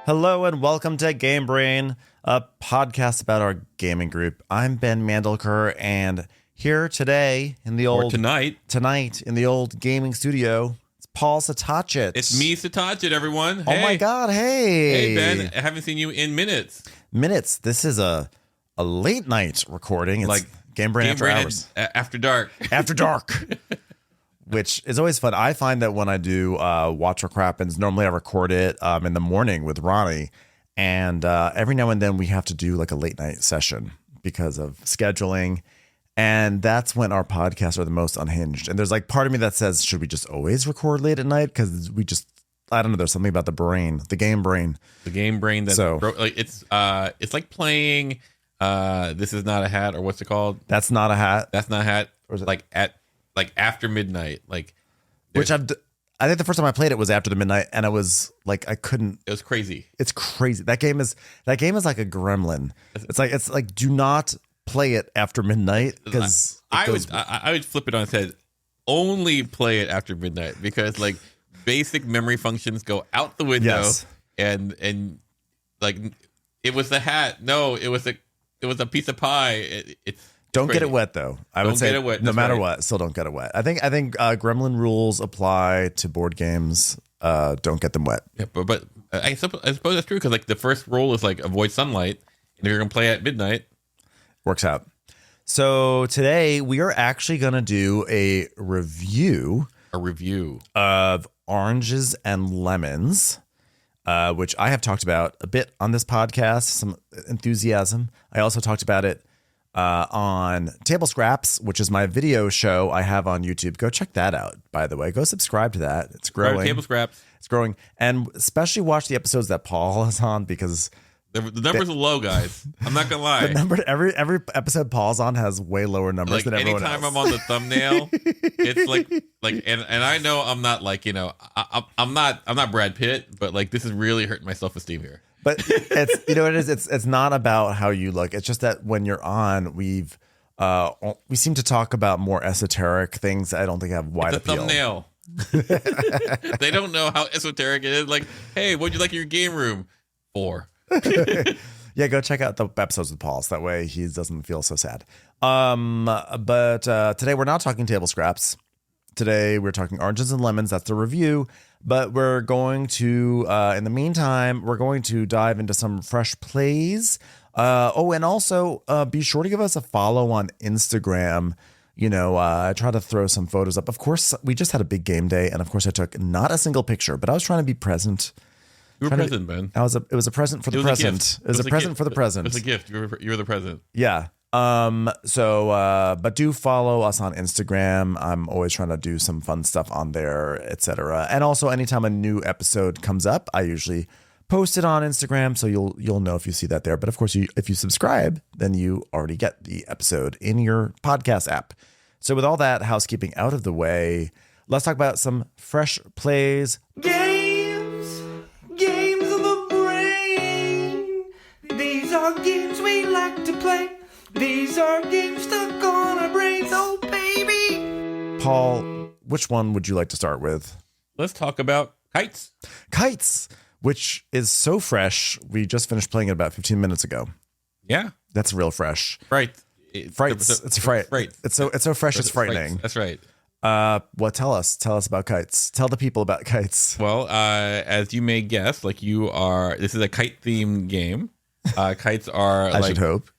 Hello and welcome to Game Brain, a podcast about our gaming group. I'm Ben Mandelker, and here today in the old tonight in the old gaming studio, it's Paul Satachit. It's me, Satachit, everyone. Oh my God! Hey, hey Ben, I haven't seen you in minutes. This is a late night recording. It's like Game Brain after hours, after dark, after dark. Which is always fun. I find that when I do Watch What Crappens, normally I record it in the morning with Ronnie. And every now and then we have to do like a late night session because of scheduling. And that's when our podcasts are the most unhinged. And there's like part of me that says, should we just always record late at night? Because I don't know, there's something about the brain, the game brain. The game brain that it's like playing This Is Not a Hat, or what's it called? That's Not a Hat. That's Not a Hat. Or is it like after midnight, which I think the first time I played it was after the midnight, and I was like, I couldn't. It was crazy. It's crazy. That game is like a gremlin. It's like do not play it after midnight, because I would flip it on its head. Only play it after midnight, because like basic memory functions go out the window. Yes. and like it was the hat. No, it was a piece of pie. It's Don't crazy. get it wet, though. I would say, no matter what, still don't get it wet. I think Gremlin rules apply to board games. Don't get them wet. Yeah, but I suppose that's true, because like the first rule is like avoid sunlight, and if you're gonna play at midnight, works out. So today we are actually gonna do a review of Oranges and Lemons, which I have talked about a bit on this podcast. Some enthusiasm. I also talked about it on Table Scraps, which is my video show I have on YouTube. Go check that out, by the way. Go subscribe to that. It's growing. Table Scraps. It's growing. And especially watch the episodes that Paul is on, because the numbers are low, guys. I'm not gonna lie. The number every episode Paul's on has way lower numbers than everyone else. Anytime I'm on the thumbnail, it's like and I know I'm not like, I'm not Brad Pitt, but like this is really hurting my self-esteem here. But it's not about how you look. It's just that when you're on, we seem to talk about more esoteric things that I don't think have wide appeal. Thumbnail. They don't know how esoteric it is. Like, hey, what'd you like in your game room? 4. Yeah, go check out the episodes with Paul, so that way he doesn't feel so sad. But today we're not talking Table Scraps. Today we're talking Oranges and Lemons. That's the review. But we're going to, in the meantime, we're going to dive into some fresh plays. And also be sure to give us a follow on Instagram. I try to throw some photos up. Of course, we just had a big game day, and of course I took not a single picture, but I was trying to be present. You were present, Ben. It was a present for the present. It was a present for the present. It was a gift. You were the present. Yeah. But do follow us on Instagram. I'm always trying to do some fun stuff on there, etc. And also, anytime a new episode comes up, I usually post it on Instagram, so you'll know if you see that there. But of course, if you subscribe, then you already get the episode in your podcast app. So with all that housekeeping out of the way, let's talk about some fresh plays. Games of the brain. These are games we like to play. These are games stuck on our brains, oh baby. Paul, which one would you like to start with? Let's talk about Kites. Kites, which is so fresh. We just finished playing it about 15 minutes ago. Yeah. That's real fresh. Right. Frights. It's fright. Right. It's so fresh, it's frightening. That's right. Tell us about Kites. Tell the people about Kites. Well, as you may guess, this is a kite themed game. Kites are I should hope.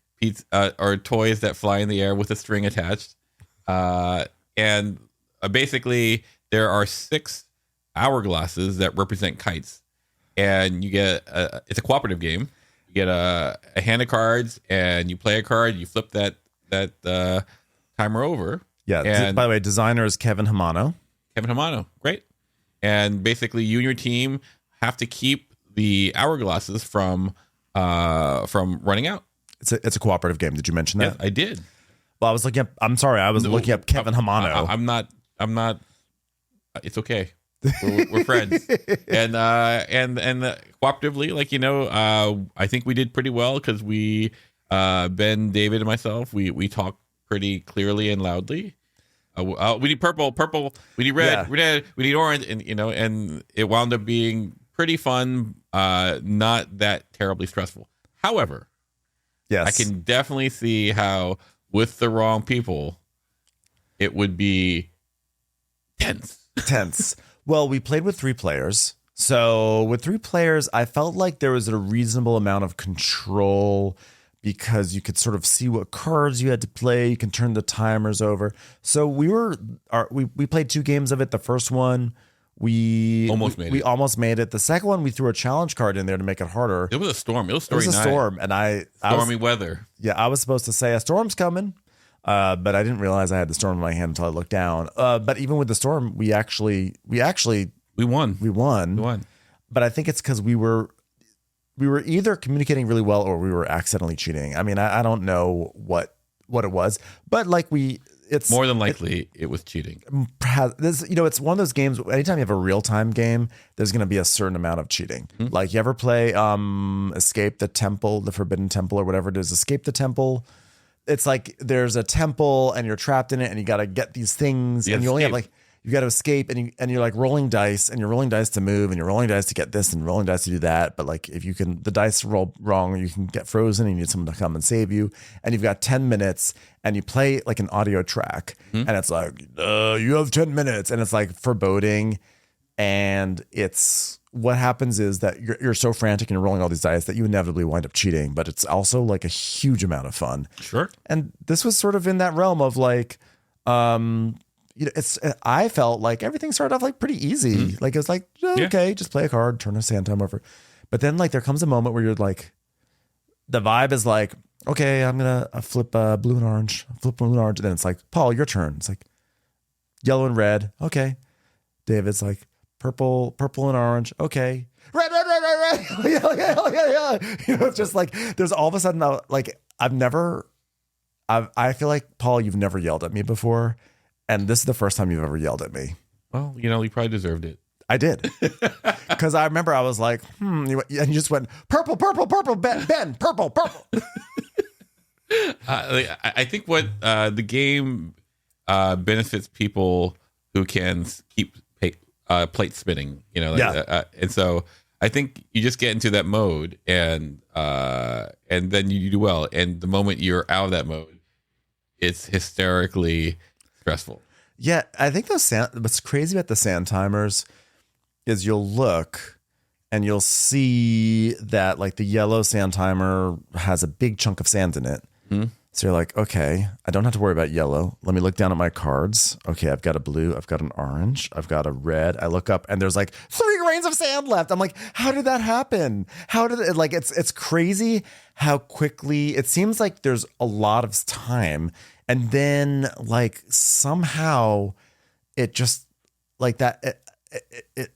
Or toys that fly in the air with a string attached. And basically there are 6 hourglasses that represent kites. And you get, it's a cooperative game. You get a hand of cards, and you play a card, you flip that timer over. Yeah. And by the way, designer is Kevin Hamano. Great. And basically you and your team have to keep the hourglasses from running out. It's a cooperative game. Did you mention that? Yes, I did. Well, I was looking up Kevin Hamano. I'm not. It's okay. We're friends, and cooperatively, I think we did pretty well, because we, Ben, David, and myself, we talk pretty clearly and loudly. We need purple. We need red. Yeah. We need orange, and it wound up being pretty fun, not that terribly stressful. However, Yes. I can definitely see how with the wrong people, it would be tense. Well, we played with 3 players. So with 3 players, I felt like there was a reasonable amount of control because you could sort of see what cards you had to play. You can turn the timers over. So we played 2 games of it. The first one, we almost made it. The second one, we threw a challenge card in there to make it harder. It was a storm. It was a storm, and stormy weather. Yeah, I was supposed to say a storm's coming, but I didn't realize I had the storm in my hand until I looked down. But even with the storm, we won. We won. But I think it's because we were either communicating really well or we were accidentally cheating. I mean, I don't know what it was, but like it's more than likely it was cheating. It's one of those games. Anytime you have a real time game, there's going to be a certain amount of cheating. Mm-hmm. Like you ever play Escape the Temple, the Forbidden Temple, or whatever it is. Escape the Temple. It's like there's a temple and you're trapped in it, and you got to get these things, and you only have like. You got to escape, and you're like rolling dice, and you're rolling dice to move, and you're rolling dice to get this, and rolling dice to do that. But like if the dice roll wrong, you can get frozen, and you need someone to come and save you. And you've got 10 minutes, and you play like an audio track, and it's like you have 10 minutes, and it's like foreboding. And it's what happens is that you're so frantic and you're rolling all these dice that you inevitably wind up cheating. But it's also like a huge amount of fun. Sure. And this was sort of in that realm of like. I felt like everything started off like pretty easy. Mm-hmm. Like it was like, okay, just play a card, turn a sand time over. But then like there comes a moment where you're like, the vibe is like, okay, I'm going to flip blue and orange. And then it's like, Paul, your turn. It's like yellow and red. Okay. David's like purple and orange. Okay. Red. Yeah. It's just like, there's all of a sudden like, I feel like, Paul, you've never yelled at me before. And this is the first time you've ever yelled at me. Well, you probably deserved it. I did. Because I remember I was like, and you just went, purple, Ben, purple. I think what the game benefits people who can keep plate spinning, and so I think you just get into that mode and then you do well. And the moment you're out of that mode, it's hysterically stressful. Yeah, I think what's crazy about the sand timers is you'll look and you'll see that like the yellow sand timer has a big chunk of sand in it. Mm-hmm. So you're like, okay, I don't have to worry about yellow. Let me look down at my cards. Okay, I've got a blue, I've got an orange, I've got a red. I look up and there's like 3 grains of sand left. I'm like, how did that happen? How did it like it's crazy how quickly it seems like there's a lot of time. And then like somehow it just like that it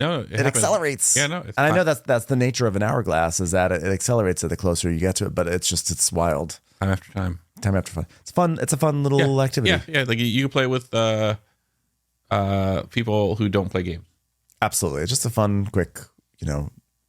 accelerates. Yeah, no. And I know that's the nature of an hourglass is that it accelerates it the closer you get to it, but it's wild. Time after time. It's fun. It's a fun little activity. Yeah. Like you can play with people who don't play games. Absolutely. It's just a fun, quick, but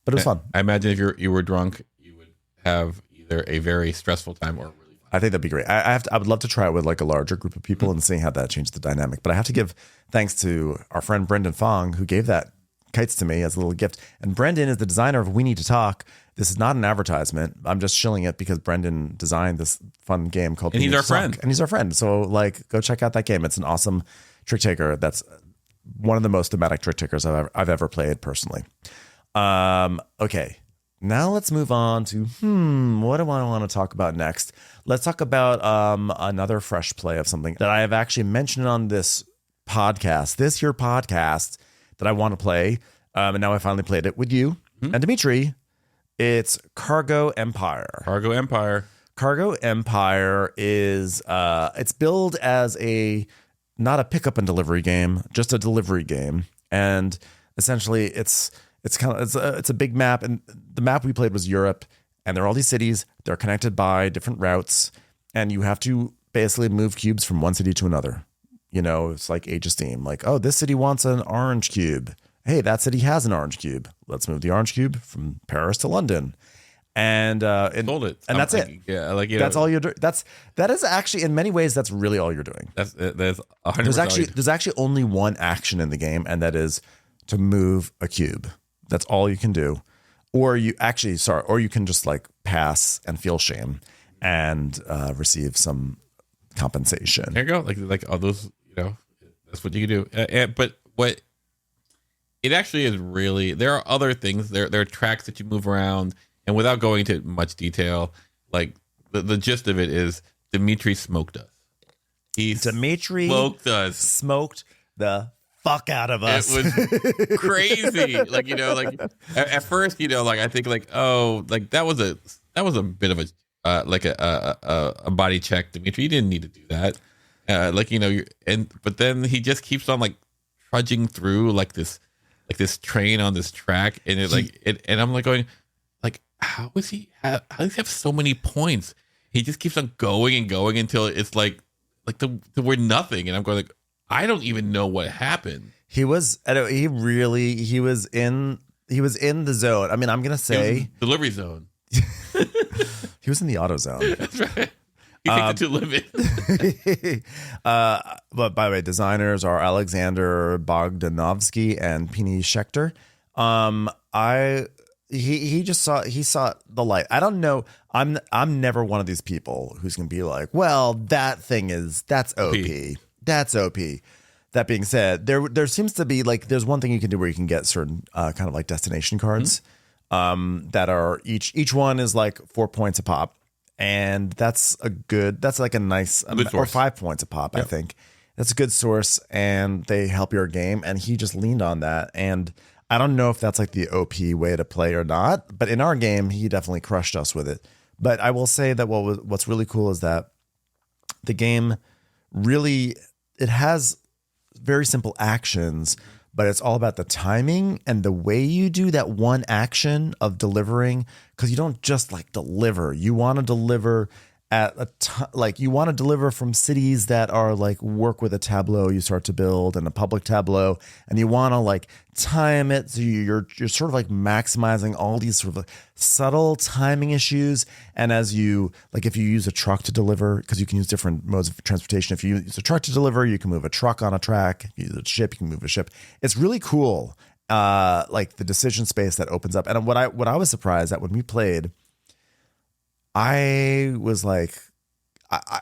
it was fun. I imagine if you were drunk, you would have either a very stressful time or really fun. I think that'd be great. I would love to try it with like a larger group of people and see how that changed the dynamic. But I have to give thanks to our friend Brendan Fong, who gave that kites to me as a little gift. And Brendan is the designer of We Need to Talk. This is not an advertisement. I'm just shilling it because Brendan designed this fun game called And he's our friend. And he's our friend. So like, go check out that game. It's an awesome trick taker. That's one of the most thematic trick takers I've ever played personally. Okay. Now let's move on to, what do I want to talk about next? Let's talk about another fresh play of something that I have actually mentioned on this your podcast that I want to play. And now I finally played it with you and Dimitri. It's Cargo Empire. Cargo Empire is, it's billed as not a pickup and delivery game, just a delivery game. And essentially it's a big map, and the map we played was Europe, and there are all these cities. They're connected by different routes, and you have to basically move cubes from one city to another. It's like Age of Steam. Like, oh, this city wants an orange cube. Hey, that city has an orange cube. Let's move the orange cube from Paris to London. And sold it, and that's it. Yeah, like that's all you're doing. That is actually in many ways that's really all you're doing. That's 100%. There's actually only one action in the game, and that is to move a cube. That's all you can do. Or you can just like pass and feel shame and receive some compensation. There you go. Like all those, that's what you can do. But what it actually is really, there are other things. There are tracks that you move around, and without going into much detail, like the gist of it is Dimitri smoked us. Dimitri smoked the fuck out of us. It was crazy. Like, at first, I think that was a bit of a body check, Dimitri. You didn't need to do that. But then he just keeps on like trudging through this train on this track, and and I'm like going, like, how does he have so many points? He just keeps on going and going until it's like we're nothing, and I'm going like, I don't even know what happened. He was in the zone. I mean, I'm gonna say delivery zone. He was in the auto zone. That's right. He takes it to limit. But by the way, designers are Alexander Bogdanovsky and Pini Schechter. He saw the light. I don't know. I'm never one of these people who's gonna be like, well, that's OP. That's OP. That being said, there seems to be like, there's one thing you can do where you can get certain kind of like destination cards that are each one is like 4 points a pop. And that's like a nice, or 5 points a pop. Yep. I think that's a good source, and they help your game. And he just leaned on that. And I don't know if that's like the OP way to play or not, but in our game, he definitely crushed us with it. But I will say that what's really cool is that the game really, it has very simple actions, but it's all about the timing and the way you do that one action of delivering, because you don't just like deliver. You want to deliver you want to deliver from cities that are like work with a tableau you start to build and a public tableau, and you want to like time it so you're sort of like maximizing all these sort of like subtle timing issues. And as you like, if you use a truck to deliver, because you can use different modes of transportation. If you use a truck to deliver, you can move a truck on a track. If you use a ship, you can move a ship. It's really cool. Like the decision space that opens up. And what I was surprised at when we played, I was like, I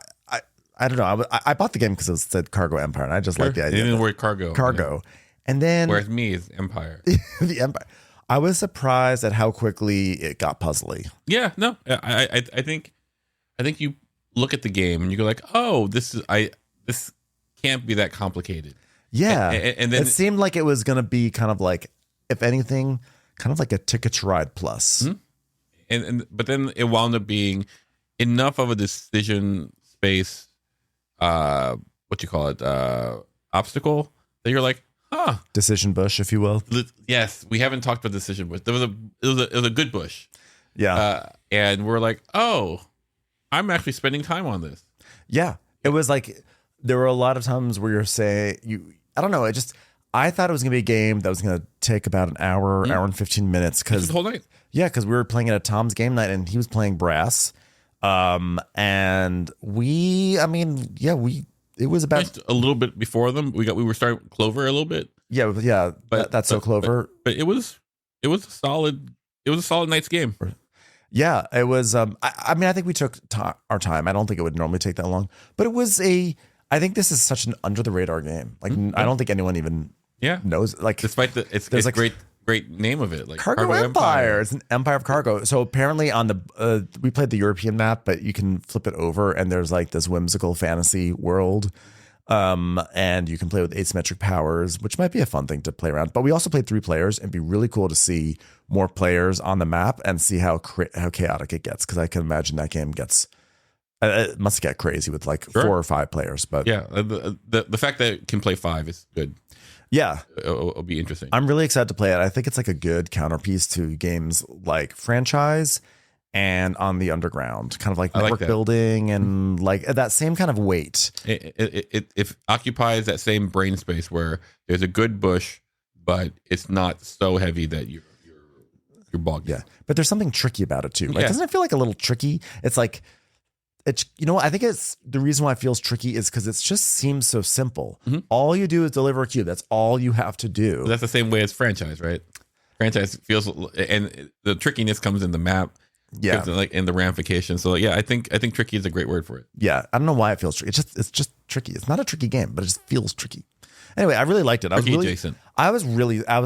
don't know. I bought the game because it said Cargo Empire, and I just like the idea. You didn't word cargo. Cargo. Yeah. And then, whereas me is Empire. The Empire. I was surprised at how quickly it got puzzly. Yeah, no, I think you look at the game and you go like, oh, this can't be that complicated. Yeah, and then it seemed like it was going to be kind of like, if anything, kind of like a Ticket to Ride plus. Mm-hmm. But then it wound up being enough of a decision space, what you call it, obstacle, that you're like, huh. Decision bush, if you will. Yes, we haven't talked about decision bush. It was a good bush. Yeah. And we're like, oh, I'm actually spending time on this. Yeah. It was like, there were a lot of times where you're saying, I don't know, I thought it was going to be a game that was going to take about an hour, hour and 15 minutes. The whole night. Yeah, because we were playing it at Tom's game night and he was playing brass. And it was about just a little bit before them. We were starting Clover a little bit. Yeah, but that's so Clover. But it was a solid night's game. Yeah, it was. I think we took our time. I don't think it would normally take that long, but it was I think this is such an under the radar game. Like I don't think anyone even knows. Like despite it's like great name of it, like Cargo Empire. It's an empire of cargo. So apparently on the we played the European map, but you can flip it over and there's like this whimsical fantasy world. And you can play with asymmetric powers, which might be a fun thing to play around. But we also played 3 players, and it'd be really cool to see more players on the map and see how chaotic it gets. Because I can imagine that game gets it must get crazy with like 4 or 5 players. But yeah, the fact that it can play 5 is good. Yeah, it'll be interesting. I'm really excited to play it. I think it's like a good counterpiece to games like Franchise and On the Underground, kind of like network building and like that same kind of weight. It occupies that same brain space where there's a good bush, but it's not so heavy that you're bogged. Yeah, but there's something tricky about it too. Like, doesn't it feel like a little tricky? It's like, I think it's the reason why it feels tricky is because it just seems so simple. Mm-hmm. All you do is deliver a cube. That's all you have to do. But that's the same way as Franchise, right? franchise feels, and the trickiness comes in the map. Yeah, like in the ramifications. So yeah, I think tricky is a great word for it. Yeah, I don't know why it feels tricky. It's just tricky. It's not a tricky game, but it just feels tricky. Anyway, I really liked it. Tricky adjacent. I was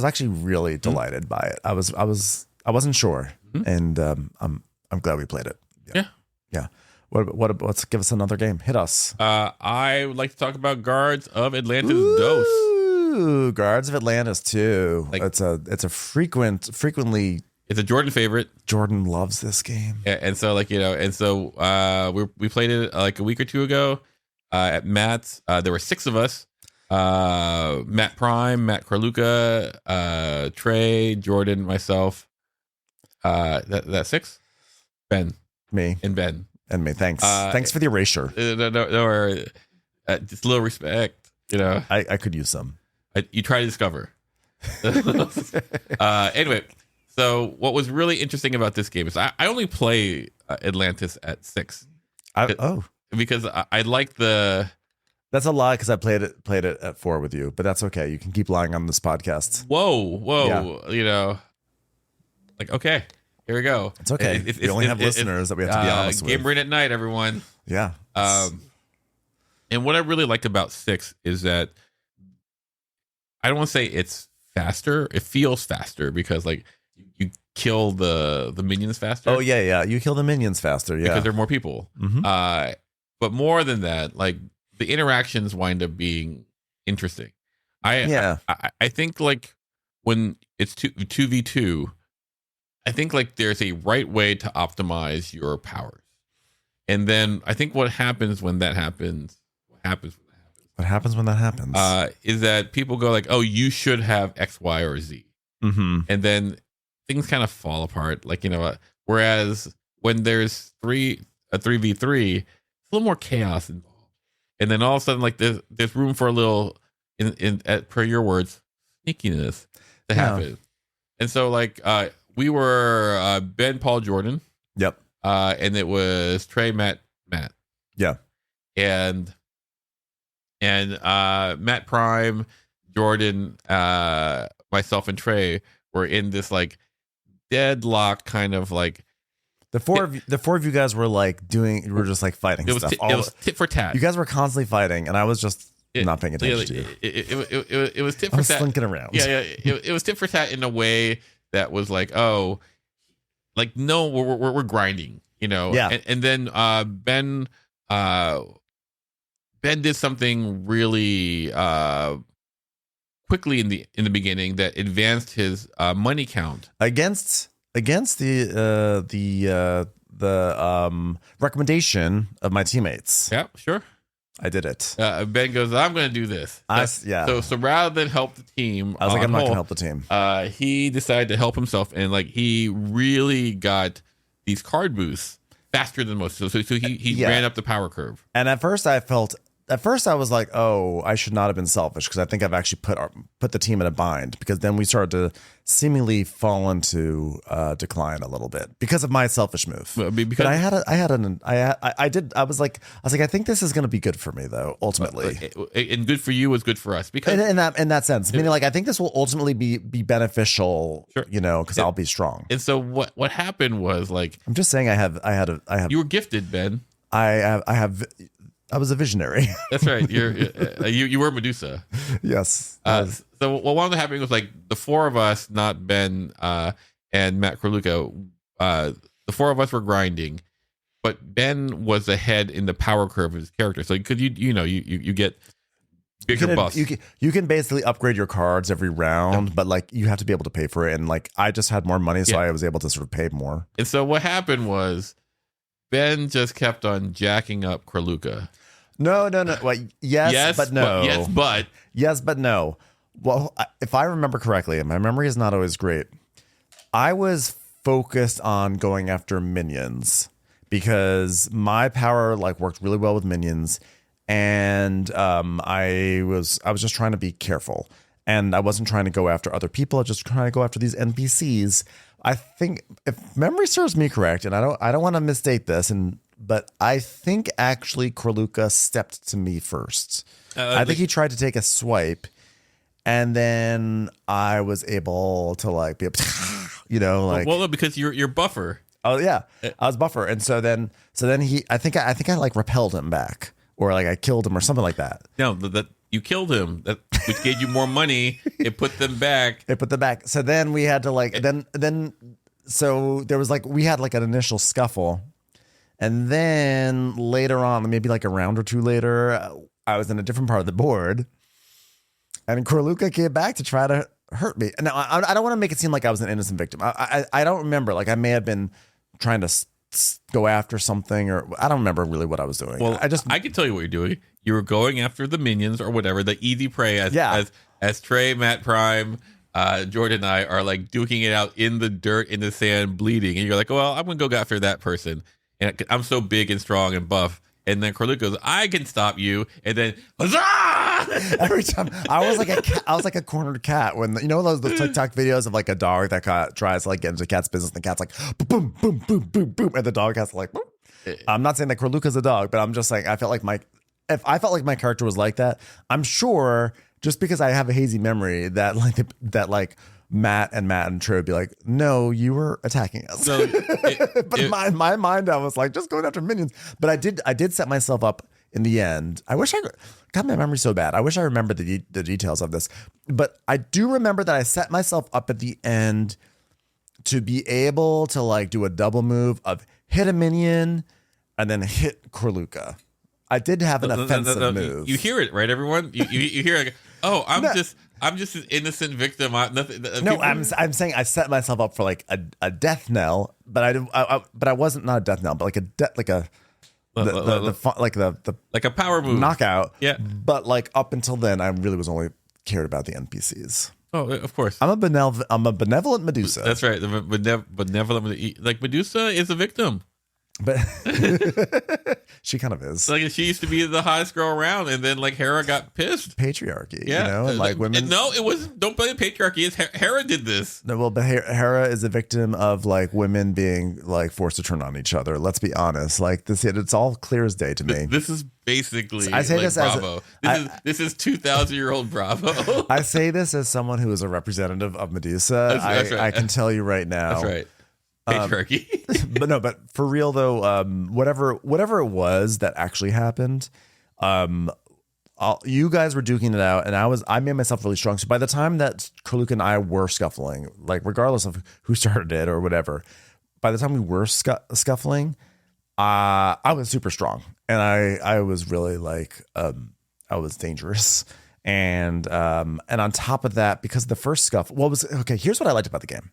actually really delighted by it. I wasn't sure, and I'm glad we played it. Yeah. Let's give us another game. Hit us. I would like to talk about Guards of Atlantis II. Ooh, Guards of Atlantis II. It's a frequently. It's a Jordan favorite. Jordan loves this game. Yeah, and so we played it like a week or two ago at Matt's. There were 6 of us. Matt Prime, Matt Carluca, Trey, Jordan, myself. That 6? Ben. Me. And Ben. And me. Thanks. Thanks for the erasure. No, just a little respect. I could use some. You try to discover. Anyway. So what was really interesting about this game is I only play Atlantis at 6. Because I like the. That's a lie because I played it at 4 with you, but that's okay. You can keep lying on this podcast. Whoa, yeah. Like okay, here we go. It's okay. We only have listeners that we have to be honest with. Game Brain at night, everyone. Yeah. And what I really like about 6 is that I don't want to say it's faster. It feels faster because like. You kill the minions faster. Oh yeah. You kill the minions faster. Yeah, because there are more people. Mm-hmm. But more than that, like the interactions wind up being interesting. I think like when it's 2v2, I think like there's a right way to optimize your powers, and then I think what happens when that happens, is that people go like, oh, you should have X, Y, or Z, and then things kind of fall apart, like whereas when there's a 3v3, it's a little more chaos involved, and then all of a sudden, like there's room for a little, per your words, sneakiness to happen. And so, like we were Ben, Paul, Jordan, yep, and it was Trey, Matt, yeah, and Matt Prime, Jordan, myself, and Trey were in this like. Deadlock kind of like the four of you guys were like just like fighting stuff. It was tit for tat. You guys were constantly fighting, and I was just not paying attention to you. It was tit for tat. Slinking around. Yeah. It was tit for tat in a way that was like, oh, like no, we're grinding, Yeah. And then Ben did something really quickly in the beginning that advanced his money count against the recommendation of my teammates. Yeah, sure. I did it. Ben goes, I'm going to do this. So rather than help the team, I was like, I'm not going to help the team. He decided to help himself, and like he really got these card boosts faster than most. So he ran up the power curve. And at first I was like, oh, I should not have been selfish because I think I've actually put the team in a bind, because then we started to seemingly fall into decline a little bit because of my selfish move. But I was like, I think this is going to be good for me though, ultimately. And good for you was good for us because in that sense, meaning like I think this will ultimately be beneficial, sure. Because I'll be strong. And so what happened was like, I'm just saying I have. You were gifted, Ben. I was a visionary. That's right. You were Medusa. Yes. So what wound up happening was like the 4 of us, not Ben and Matt Carluca, the 4 of us were grinding, but Ben was ahead in the power curve of his character. So because you get bigger buffs. You can basically upgrade your cards every round, but like you have to be able to pay for it. And like I just had more money, so I was able to sort of pay more. And so what happened was Ben just kept on jacking up Carluca. No. Well, yes, but no. Yes, but no. Well, if I remember correctly, and my memory is not always great, I was focused on going after minions because my power like worked really well with minions, and I was just trying to be careful, and I wasn't trying to go after other people. I was just trying to go after these NPCs. I think if memory serves me correct, and I don't want to misstate this, but I think actually Carluca stepped to me first. I think he tried to take a swipe, And then I was able to like be able to, like well, because you're buffer. oh yeah, I was buffer, and so then I think I like repelled him back, or like I killed him or something like that. No, that you killed him, which gave you more money. It put them back. It put them back. So then we had to like so there was like we had like an initial scuffle, and then later on, maybe like a round or two later, I was in a different part of the board, and Corluca came back to try to hurt me. Now I don't want to make it seem like I was an innocent victim. I don't remember. Like I may have been trying to go after something, or I don't remember really what I was doing. Well, I can tell you what you're doing. You were going after the minions or whatever, the easy prey as Trey, Matt Prime, Jordan and I are like duking it out in the dirt, in the sand, bleeding. And you're like, well, I'm going to go after that person. And I'm so big and strong and buff. And then Corluca goes, I can stop you. And then, huzzah! Every time I was like a cornered cat when those TikTok videos of like a dog that tries to like get into the cat's business, and the cat's like boom, boom, boom, boom, boom, and the dog has to like boom. I'm not saying that Corluca's a dog, but I'm just saying I felt like my character was like that. I'm sure just because I have a hazy memory that Matt and Trey would be like, no, you were attacking us. So but in my mind, I was like, just going after minions. But I did set myself up in the end. I wish God, my memory's so bad. I wish I remembered the details of this. But I do remember that I set myself up at the end to be able to like do a double move of hit a minion and then hit Corluca. I did have an offensive move. You hear it, right, everyone? You hear like, oh, I'm just an innocent victim. I'm saying I set myself up for like a death knell, but I wasn't not a death knell, but like a power move knockout. Yeah, but like up until then, I really was only cared about the NPCs. Oh, of course. I'm a benevolent Medusa. That's right. The benevolent, like Medusa is a victim. But she kind of is. Like she used to be the hottest girl around, and then like Hera got pissed. Patriarchy, yeah, and like women. No, it was. Don't blame patriarchy. It's Hera did this. No, well, but Hera is a victim of like women being like forced to turn on each other. Let's be honest. Like this, it's all clear as day to me. This is basically. I say like this Bravo. This is 2,000-year-old Bravo. I say this as someone who is a representative of Medusa. That's right. I can tell you right now. That's right. Patriarchy. But for real though, whatever it was that actually happened, you guys were duking it out, and I made myself really strong. So by the time that Corluca and I were scuffling, like regardless of who started it or whatever, by the time we were scuffling, I was super strong, and I was really like I was dangerous. And on top of that, because the first scuffle, here's what I liked about the game.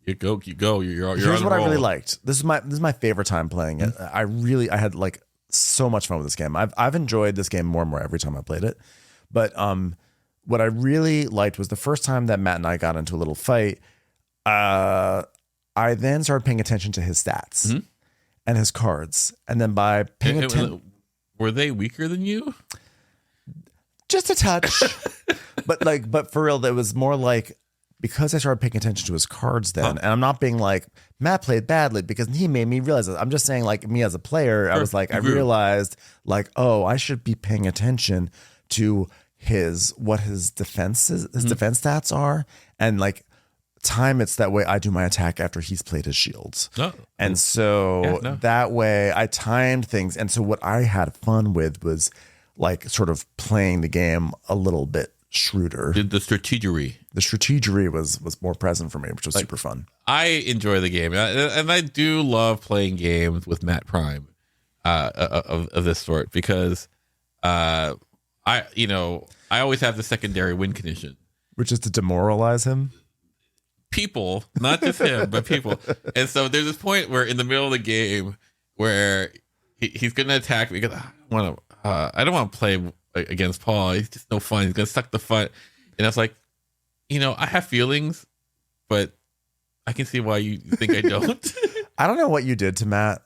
You go. You're Here's on what the roll. I really liked. This is my favorite time playing it. I had like so much fun with this game. I've enjoyed this game more and more every time I played it. But what I really liked was the first time that Matt and I got into a little fight. I then started paying attention to his stats and his cards, and then by paying attention, were they weaker than you? Just a touch, but for real, it was more like. Because I started paying attention to his cards then, and I'm not being like, Matt played badly because he made me realize it. I'm just saying like me as a player, I was like, I realized like, oh, I should be paying attention to his defense stats are, and like time it's that way I do my attack after he's played his shields. And so that way I timed things. And so what I had fun with was like sort of playing the game a little bit shrewder. The strategery was more present for me, which was super fun. I enjoy the game, and I do love playing games with Matt Prime of this sort because I always have the secondary win condition, which is to demoralize him. People, not just him, but people. And so there's this point where in the middle of the game where he's going to attack me because I don't want to play against Paul. He's just no fun. He's gonna suck the fun. And I was like, I have feelings, but I can see why you think I don't. I don't know what you did to Matt.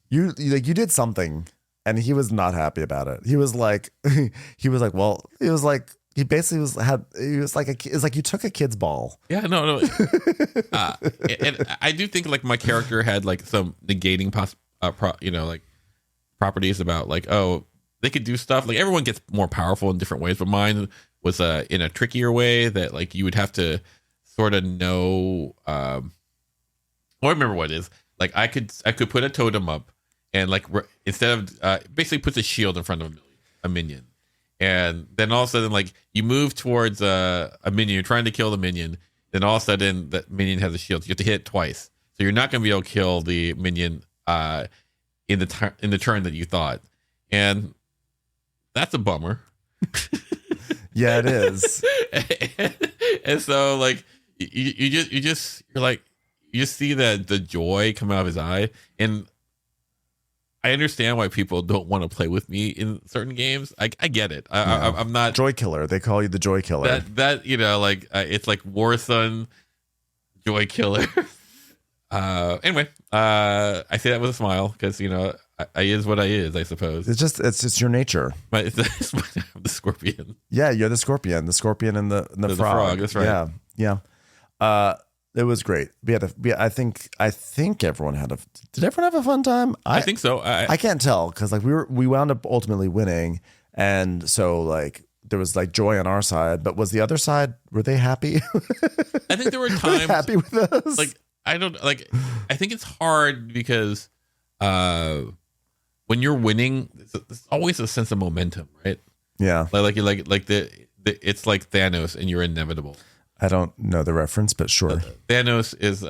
You did something, and he was not happy about it. He was like, he was like you took a kid's ball. Yeah, no. And I do think like my character had like some negating properties about like, oh, they could do stuff like everyone gets more powerful in different ways, but mine was in a trickier way that like you would have to sort of know. I remember what it is. Like I could put a totem up and like instead of basically puts a shield in front of a minion, and then all of a sudden like you move towards a minion, you're trying to kill the minion, then all of a sudden that minion has a shield. So you have to hit it twice, so you're not going to be able to kill the minion in the turn that you thought, and that's a bummer. Yeah, it is. and so like you're like you just see that the joy come out of his eye, and I understand why people don't want to play with me in certain games. I get it. I'm not Joy Killer. They call you the Joy Killer. That like it's like Warzone Joy Killer. Anyway, I say that with a smile because I is what I is, I suppose. It's just your nature. But it's the scorpion. Yeah, you're the scorpion and the frog. That's right. Yeah. It was great. I think everyone did everyone have a fun time? I think so. I can't tell because like we wound up ultimately winning, and so like there was like joy on our side, but was the other side, were they happy? I think there were Were times they happy with us? like I think it's hard because when you're winning, there's always a sense of momentum, right? Yeah. Like it's like Thanos and you're inevitable. I don't know the reference, but sure. Thanos is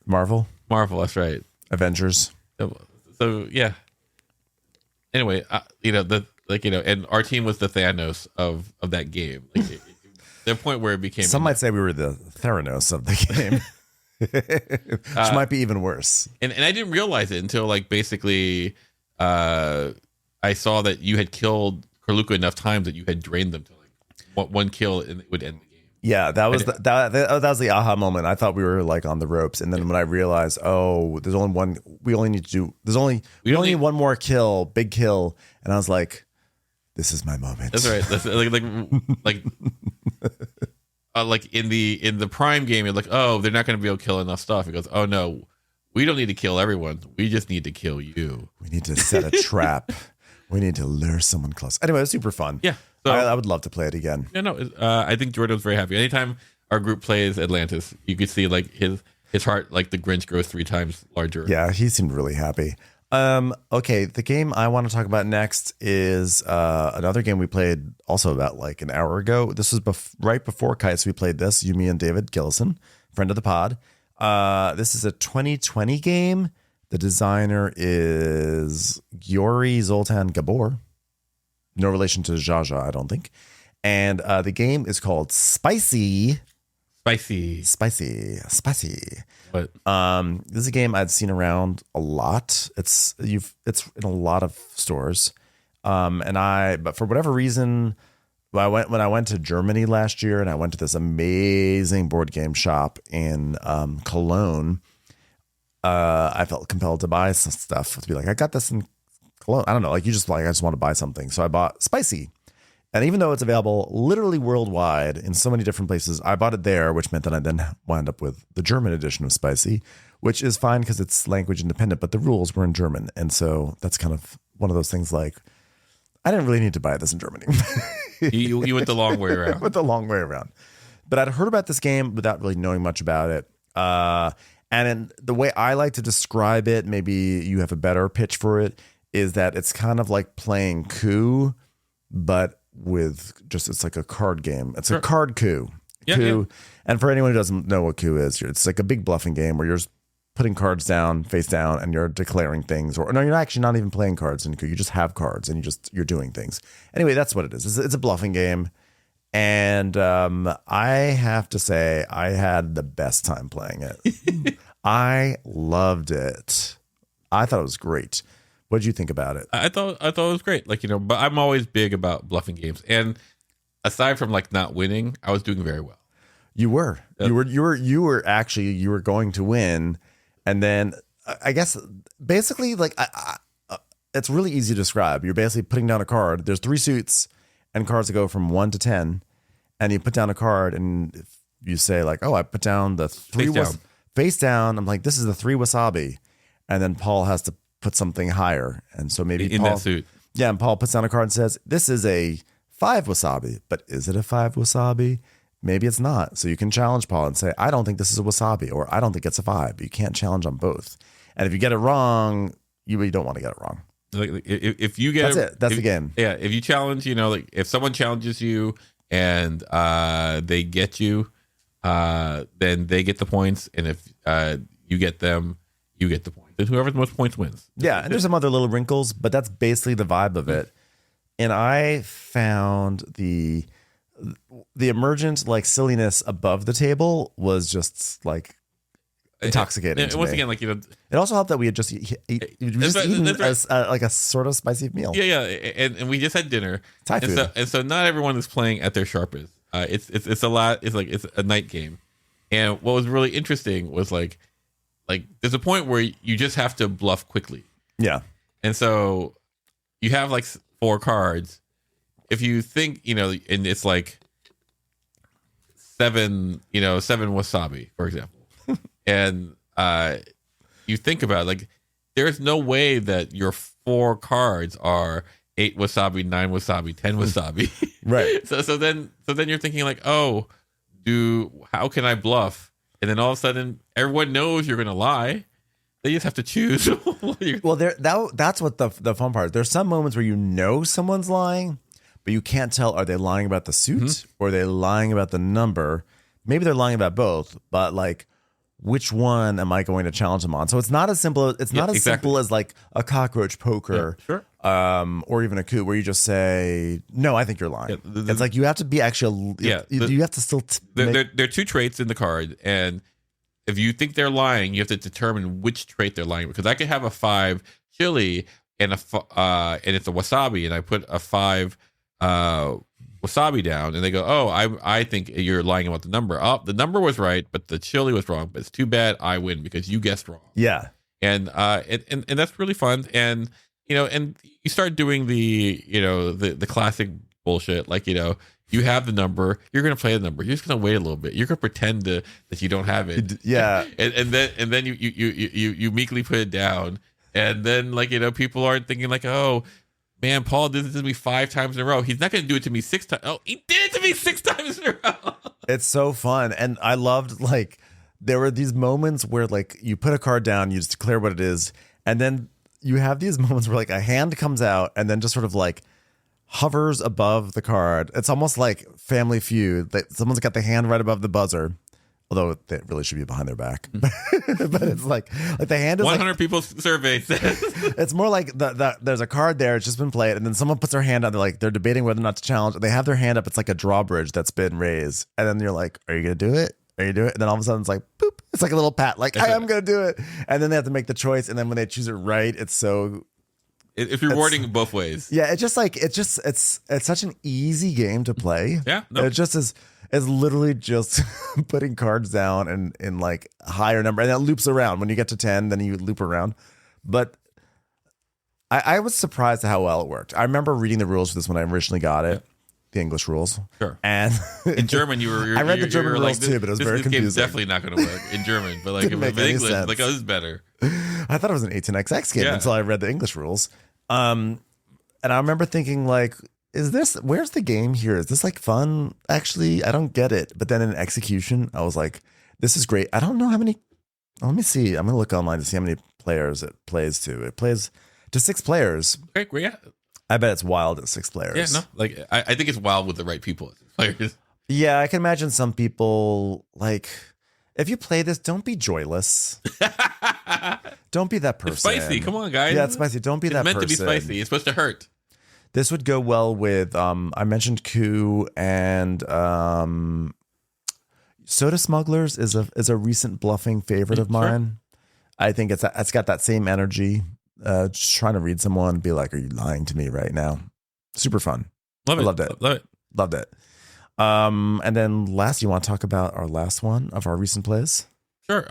Marvel, that's right. Avengers. So yeah. Anyway, and our team was the Thanos of that game. Like, the point where it became. Some might say we were the Theranos of the game, which might be even worse. And I didn't realize it until like basically, I saw that you had killed Karluka enough times that you had drained them to like one kill and it would end the game. Yeah, that was that was the aha moment. I thought we were like on the ropes, and then when I realized, there's only one. We only need one more kill, big kill, and I was like, this is my moment. That's right. That's like in the Prime game, you're like, oh, they're not going to be able to kill enough stuff. It goes, oh no, we don't need to kill everyone. We just need to kill you. We need to set a trap. We need to lure someone close. Anyway, it was super fun. Yeah. So, I would love to play it again. Yeah, no, I think Jordan was very happy. Anytime our group plays Atlantis, you could see like his heart, like the Grinch, grows 3 times larger. Yeah, he seemed really happy. Okay, the game I want to talk about next is another game we played also about like an hour ago. This was right before Kites. We played this. You, me, and David Gillison, friend of the pod. This is a 2020 game. The designer is Gyori Zoltan Gabor. No relation to Jaja, I don't think. And the game is called Spicy. Spicy. But this is a game I'd seen around a lot. It's in a lot of stores. But for whatever reason, when I went to Germany last year and I went to this amazing board game shop in Cologne, I felt compelled to buy some stuff, to be like, I got this in Cologne. I don't know, like I just want to buy something. So I bought Spicy. And even though it's available literally worldwide in so many different places, I bought it there, which meant that I then wound up with the German edition of Spicy, which is fine because it's language independent, but the rules were in German. And so that's kind of one of those things like, I didn't really need to buy this in Germany. You went the long way around. Went the long way around. But I'd heard about this game without really knowing much about it. And the way I like to describe it, maybe you have a better pitch for it, is that it's kind of like playing Coup, but it's like a card game. It's a card coup. Yeah. And for anyone who doesn't know what coup is, it's like a big bluffing game where you're just putting cards down, face down, and you're declaring things. Or no, you're actually not even playing cards in coup. You just have cards and you're doing things. Anyway, that's what it is. It's a bluffing game. And I have to say, I had the best time playing it. I loved it. I thought it was great. What did you think about it? I thought it was great. Like, but I'm always big about bluffing games. And aside from like not winning, I was doing very well. You were. You were going to win. And then I guess basically like it's really easy to describe. You're basically putting down a card. There's 3 suits and cards that go from 1 to 10. And you put down a card and if you say like, oh, I put down the 3 face down. I'm like, this is the 3 wasabi. And then Paul has to put something higher. And so maybe in Paul, that suit. Yeah, and Paul puts down a card and says, this is a 5 wasabi. But is it a 5 wasabi? Maybe it's not. So you can challenge Paul and say, I don't think this is a wasabi, or I don't think it's a 5. But you can't challenge on both. And if you get it wrong, you really don't want to get it wrong. Like if you get that's it. That's the game. Yeah. If you challenge, like if someone challenges you and they get you, then they get the points. And if you get them, you get the points. And whoever the most points wins. Yeah. And there's some other little wrinkles, but that's basically the vibe of it. And I found the emergent like silliness above the table was just like intoxicating. And to once me. again, like it also helped that we had just eaten like a sort of spicy meal. Yeah, and we just had dinner. Thai food. And so not everyone is playing at their sharpest. It's a lot. It's a night game. And what was really interesting was like there's a point where you just have to bluff quickly. Yeah. And so you have like 4 cards. If you think, and it's like 7 wasabi, for example. And you think about it, like there's no way that your 4 cards are 8 wasabi, 9 wasabi, 10 wasabi. Right. So then you're thinking like, how can I bluff? And then all of a sudden everyone knows you're gonna lie. They just have to choose. Well, that's what the fun part is. There's some moments where someone's lying, but you can't tell, are they lying about the suit or are they lying about the number? Maybe they're lying about both, but like, which one am I going to challenge them on? So it's not as simple. It's not as simple as like a cockroach poker, or even a coup where you just say, "No, I think you're lying." Yeah, it's like you have to be actually. Yeah, you have to still. There are 2 traits in the card, and if you think they're lying, you have to determine which trait they're lying. Because I could have a 5 chili and it's a wasabi, and I put a 5 wasabi down, and they go, "Oh, I think you're lying about the number. Oh, the number was right, but the chili was wrong. But it's too bad I win because you guessed wrong." Yeah, and that's really fun. And and you start doing the classic bullshit, like you have the number, you're gonna play the number, you're just gonna wait a little bit, you're gonna pretend that you don't have it. Yeah, and then you meekly put it down, and then like people aren't thinking like, oh. Man, Paul did this to me 5 times in a row. He's not going to do it to me 6 times. Oh, he did it to me 6 times in a row. It's so fun. And I loved, like, there were these moments where, like, you put a card down, you just declare what it is. And then you have these moments where, like, a hand comes out and then just sort of, like, hovers above the card. It's almost like Family Feud. That someone's got the hand right above the buzzer. Although they really should be behind their back, but it's like the hand is 100 people surveyed. It's more like there's a card there. It's just been played, and then someone puts their hand out. They're debating whether or not to challenge. They have their hand up. It's like a drawbridge that's been raised, and then you're like, "Are you gonna do it? Are you do it?" And then all of a sudden it's like, "Boop!" It's like a little pat, like I am gonna do it. And then they have to make the choice, and then when they choose it right, it's so. It's rewarding both ways. Yeah, it's such an easy game to play. Yeah, no. It just is. It's literally just putting cards down and in like a higher number, and it loops around. When you get to 10, then you loop around. But I was surprised at how well it worked. I remember reading the rules for this when I originally got it, the English rules. Sure. And in German, I read the German rules too, but it was very confusing. This game's definitely not going to work in German, but like in English, like, oh, this is better. I thought it was an 18xx game until I read the English rules. And I remember thinking like, where's the game here? Is this like fun? Actually, I don't get it. But then in execution, I was like, this is great. I don't know how many. Let me see. I'm going to look online to see how many players it plays to. It plays to 6 players. Okay, great. Yeah. I bet it's wild at 6 players. Yeah, no. Like, I think it's wild with the right people as players. Yeah, I can imagine some people, like, if you play this, don't be joyless. Don't be that person. It's spicy. Come on, guys. Yeah, it's spicy. Don't be that person. It's meant to be spicy. It's supposed to hurt. This would go well with, I mentioned Coup, and Soda Smugglers is a recent bluffing favorite of mine. Sure. I think it's got that same energy. Just trying to read someone and be like, are you lying to me right now? Super fun. Loved it. Loved it. And then last, you want to talk about our last one of our recent plays? Sure.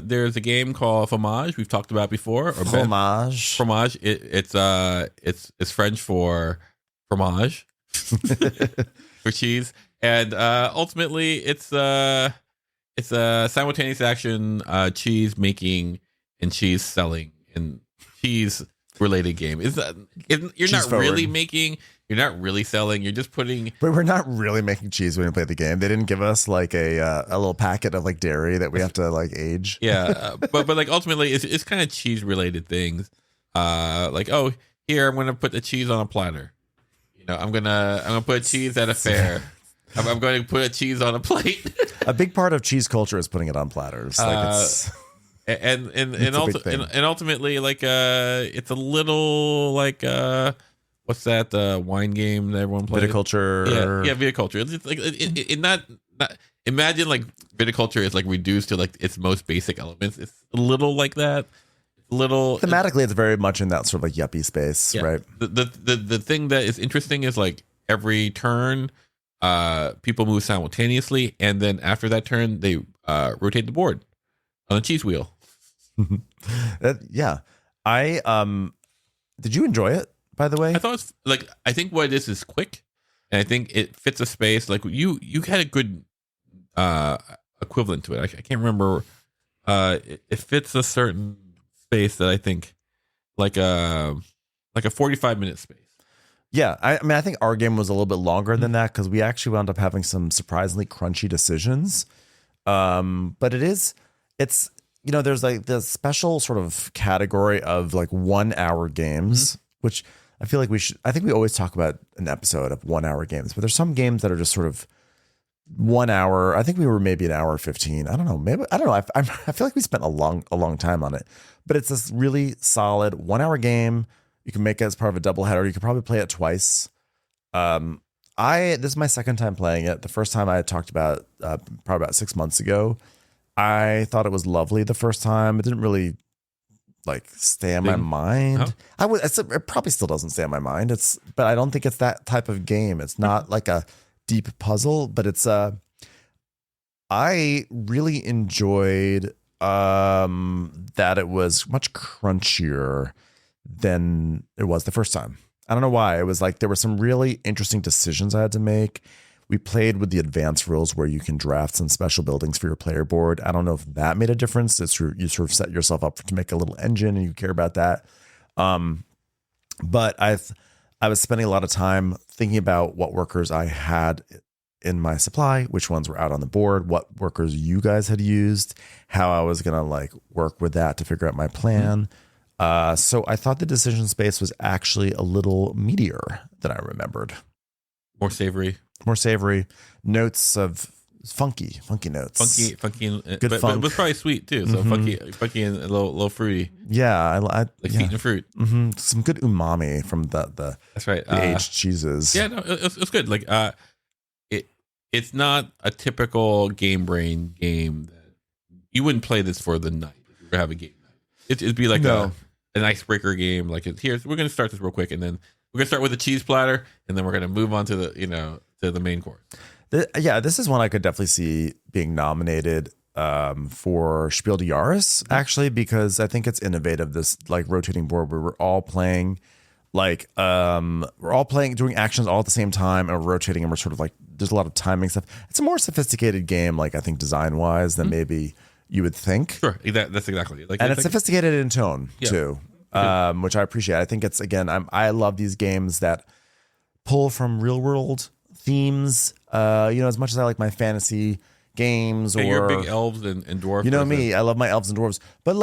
There's a game called Fromage we've talked about before. Fromage. Fromage. It's French for fromage, for cheese, and ultimately it's a simultaneous action cheese making and cheese selling and cheese related game. You're not really making You're not really selling. You're just putting. But we're not really making cheese when we play the game. They didn't give us like a little packet of like dairy that we have to like age. Yeah, but like ultimately, it's kind of cheese related things. Like, oh, here I'm gonna put the cheese on a platter. You know, I'm gonna put cheese at a fair. I'm going to put a cheese on a plate. A big part of cheese culture is putting it on platters. Like it's and ultimately, like it's a little like what's that wine game that everyone plays? Viticulture. Yeah, viticulture. It's like it not imagine like viticulture is like reduced to like its most basic elements. It's a little like that. Thematically, it's very much in that sort of like yuppie space, right? The thing that is interesting is like every turn, people move simultaneously, and then after that turn, they rotate the board on a cheese wheel. Yeah, did you enjoy it? By the way, I thought it's like I think what it is quick, and I think it fits a space. Like you had a good equivalent to it. I can't remember. It fits a certain space that I think like a 45-minute space. Yeah, I mean, I think our game was a little bit longer than that because we actually wound up having some surprisingly crunchy decisions. But it's there's like this special sort of category of like 1 hour games, which I feel like I think we always talk about an episode of 1 hour games, but there's some games that are just sort of 1 hour. I think we were maybe an hour 15. I don't know. Maybe, I don't know. I feel like we spent a long time on it, but it's this really solid 1 hour game. You can make it as part of a doubleheader. You could probably play it twice. This is my second time playing it. The first time I had talked about probably about 6 months ago. I thought it was lovely the first time. It didn't really like stay on my mind. Oh. It probably still doesn't stay on my mind. But I don't think it's that type of game. It's not like a deep puzzle, but it's I really enjoyed that it was much crunchier than it was the first time. I don't know why. It was like there were some really interesting decisions I had to make. We played with the advanced rules where you can draft some special buildings for your player board. I don't know if that made a difference. You sort of set yourself up to make a little engine and you care about that. But I was spending a lot of time thinking about what workers I had in my supply, which ones were out on the board, what workers you guys had used, how I was going to like work with that to figure out my plan. So I thought the decision space was actually a little meatier than I remembered. More savory. Notes of funky notes. Funky, and Good but funk. it was probably sweet too. So funky and a little fruity. Yeah, Like feet and fruit. Mm-hmm. Some good umami from the That's right. The aged cheeses. Yeah, no, it's good. Like it's not a typical Game Brain game that you wouldn't play this for the night. If you were have a game night, it'd be like an icebreaker game. Like we're going to start this real quick, and then we're going to start with a cheese platter, and then we're going to move on to the main course. This is one I could definitely see being nominated for Spiel des Jahres, actually, because I think it's innovative. This like rotating board where we're all playing doing actions all at the same time and we're rotating, and we're sort of like there's a lot of timing stuff. It's a more sophisticated game, like I think design wise than maybe you would think. Sure, that's exactly it. And it's sophisticated in tone too, which I appreciate. I think it's I love these games that pull from real world themes. As much as I like my fantasy games, you're big elves and dwarves. You know me, I love my elves and dwarves. But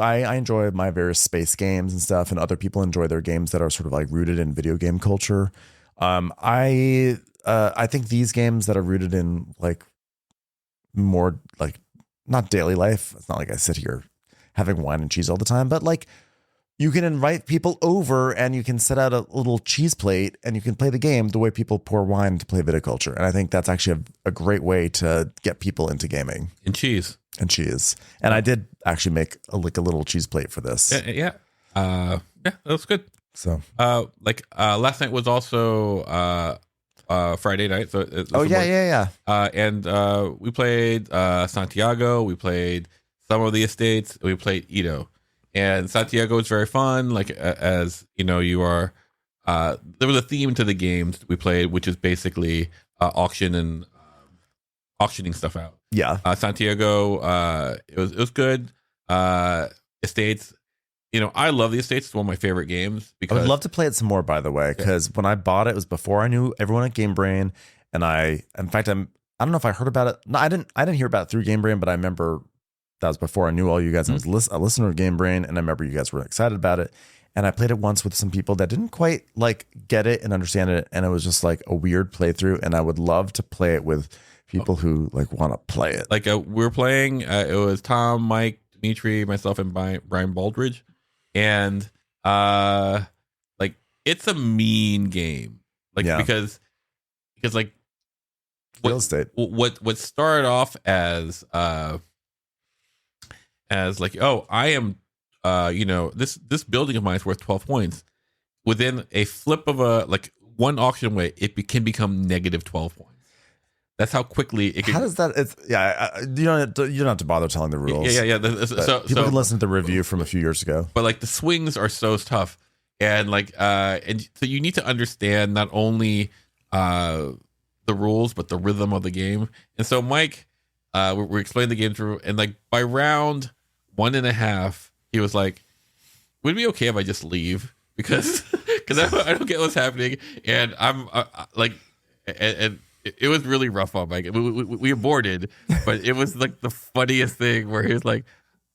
I enjoy my various space games and stuff, and other people enjoy their games that are sort of like rooted in video game culture. I think these games that are rooted in like more like not daily life. It's not like I sit here having wine and cheese all the time, but like you can invite people over and you can set out a little cheese plate and you can play the game the way people pour wine to play viticulture. And I think that's actually a great way to get people into gaming. And cheese. And I did actually make a little cheese plate for this. Yeah. That was good. So, last night was also Friday night. So and we played Santiago. We played some of the estates. We played Ito. And Santiago is very fun. Like as you know, you are. There was a theme to the games we played, which is basically auction and auctioning stuff out. Yeah. Santiago. It was good. Estates. I love the Estates. It's one of my favorite games I because would love to play it some more, by the way, because when I bought it, it was before I knew everyone at Game Brain, and I don't know if I heard about it. No, I didn't hear about it through Game Brain, but I remember that was before I knew all you guys. Mm-hmm. I was a listener of Game Brain, and I remember you guys were excited about it. And I played it once with some people that didn't quite like get it and understand it, and it was just like a weird playthrough. And I would love to play it with people who like want to play it. Like we're playing. It was Tom, Mike, Dimitri, myself, and Brian Baldridge, and like it's a mean game. Like because like Real estate. What started off as like, oh, I am this building of mine is worth 12 points. Within a flip of one auction away, it can become negative 12 points. That's how quickly it can. How does that? It's you don't have to bother telling the rules. Yeah. So people can listen to the review from a few years ago. But like the swings are so tough, and and so you need to understand not only the rules but the rhythm of the game. And so Mike, we're explaining the game through, and like by round 1.5, he was like, "Would it be okay if I just leave because I don't get what's happening?" And I'm and it was really rough on Mike. We aborted, but it was like the funniest thing where he was like,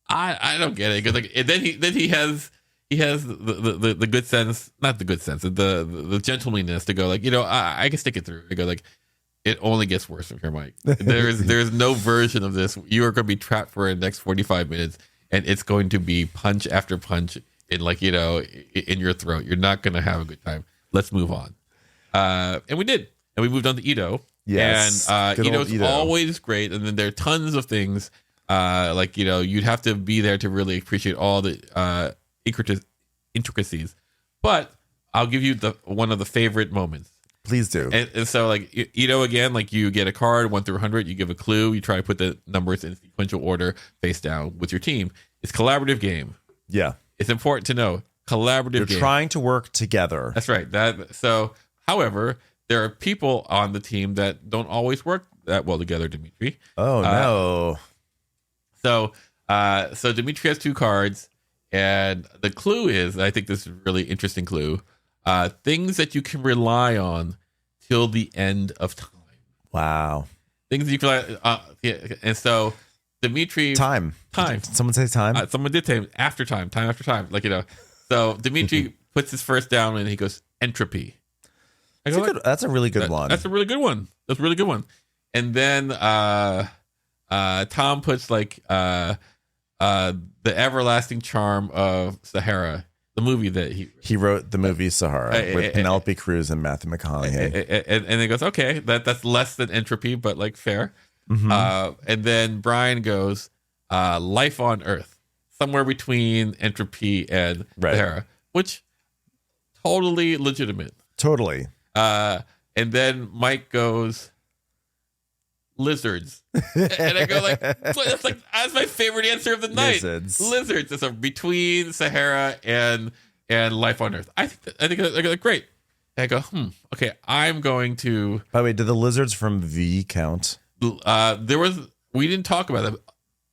"I don't get it." Like, and then he has the good sense, not the good sense, the gentlemanliness to go like, I can stick it through. I go like, it only gets worse from here, Mike. There's no version of this. You are going to be trapped for the next 45 minutes, and it's going to be punch after punch in in your throat. You're not going to have a good time. Let's move on. And we did. And we moved on to Ito. Yes. And Ito's Ito. always great. And then there are tons of things you'd have to be there to really appreciate all the intricacies. But I'll give you one of the favorite moments. Please do. And so like Ito again, like you get a card 1 through 100, you give a clue, you try to put the numbers in sequential order face down with your team. It's a collaborative game. Yeah. It's important to know. Collaborative You're game. trying to work together. That's right. However, there are people on the team that don't always work that well together, Dimitri. Oh no. So Dimitri has 2 cards, and the clue is, I think this is a really interesting clue, things that you can rely on till the end of time. Wow. Things that you can rely and so Dimitri... Time. Time. Did someone say time? Someone did say time after time. So Dimitri puts his first down, and he goes, entropy. That's a really good one. That's a really good one. That's a really good one. And then Tom puts the everlasting charm of Sahara, the movie that he wrote the movie Sahara with Penelope Cruz and Matthew McConaughey. And he goes, okay, that's less than entropy, but like fair. Mm-hmm. And then Brian goes, life on Earth, somewhere between entropy and Sahara, which totally legitimate. Totally. And then Mike goes, lizards. And I go that's my favorite answer of the night. Lizards. So between Sahara and life on Earth. I think they're great. And I go, okay, I'm going to. By the way, did the lizards from V count? We didn't talk about them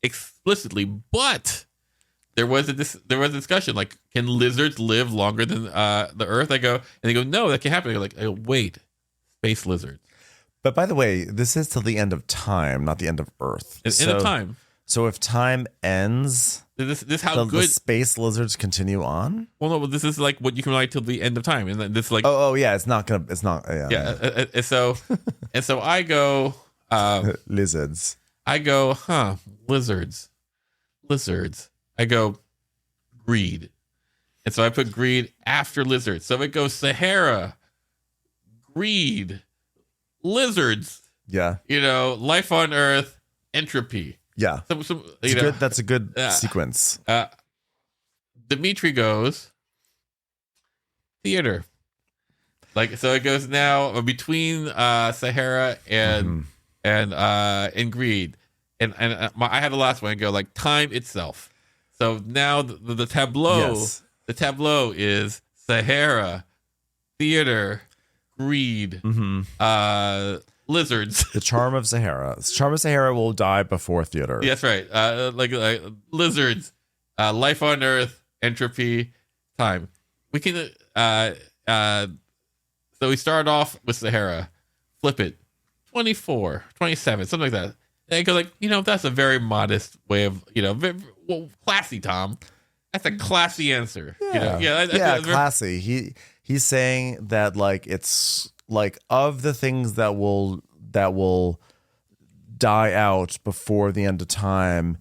explicitly, but there was a discussion like, can lizards live longer than the Earth? I go, and they go, no, that can't happen. I go like, wait, space lizards. But by the way, this is till the end of time, not the end of Earth. It's end of time. So if time ends, this how good the space lizards continue on. Well, no, this is like what you can rely till the end of time, and this like yeah, it's not. Yeah. And so I go lizards. I go, lizards. I go, greed. And so I put greed after lizards. So it goes Sahara, greed, lizards. Yeah. Life on Earth, entropy. Yeah. That's a good sequence. Dimitri goes, theater. So it goes now between Sahara and greed. And I had the last one. I go like time itself. So now the tableau, the tableau is Sahara, theater, greed, lizards. The charm of Sahara. The charm of Sahara will die before theater. Yes, right. Like lizards, life on Earth, entropy, time. We can so we start off with Sahara, flip it, 24, 27, something like that. And I go like, that's a very modest way of, classy, Tom. That's a classy answer. Yeah, classy. He's saying that like it's like of the things that will die out before the end of time,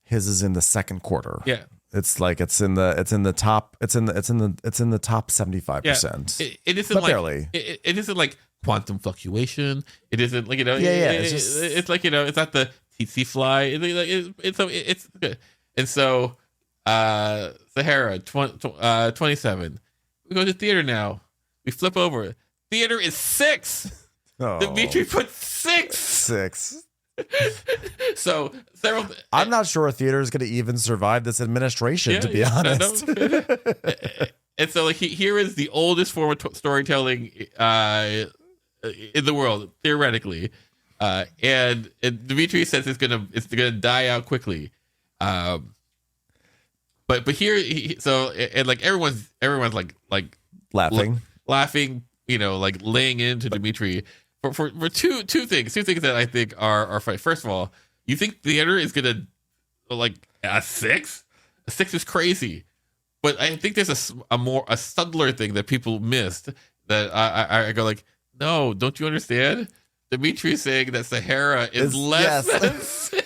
his is in the second quarter. Yeah. It's like it's in the top 75%. Yeah. It isn't but like barely. It isn't like quantum fluctuation. It isn't like it's like it's not the tsetse fly. It's good. And so Sahara 27. We go to theater now. We flip over. Theater is 6. Oh. Dimitri put 6. 6. So several. I'm not sure a theater is going to even survive this administration, to be honest. And so like here is the oldest form of storytelling in the world, theoretically. And Dimitri says it's gonna die out quickly. But here, like everyone's like laughing, like laying into Dimitri for two things that I think are funny. First of all, you think theater is gonna like a 6? A 6 is crazy, but I think there's a subtler thing that people missed that I go like, no, don't you understand? Dimitri saying that Sahara is less than 6.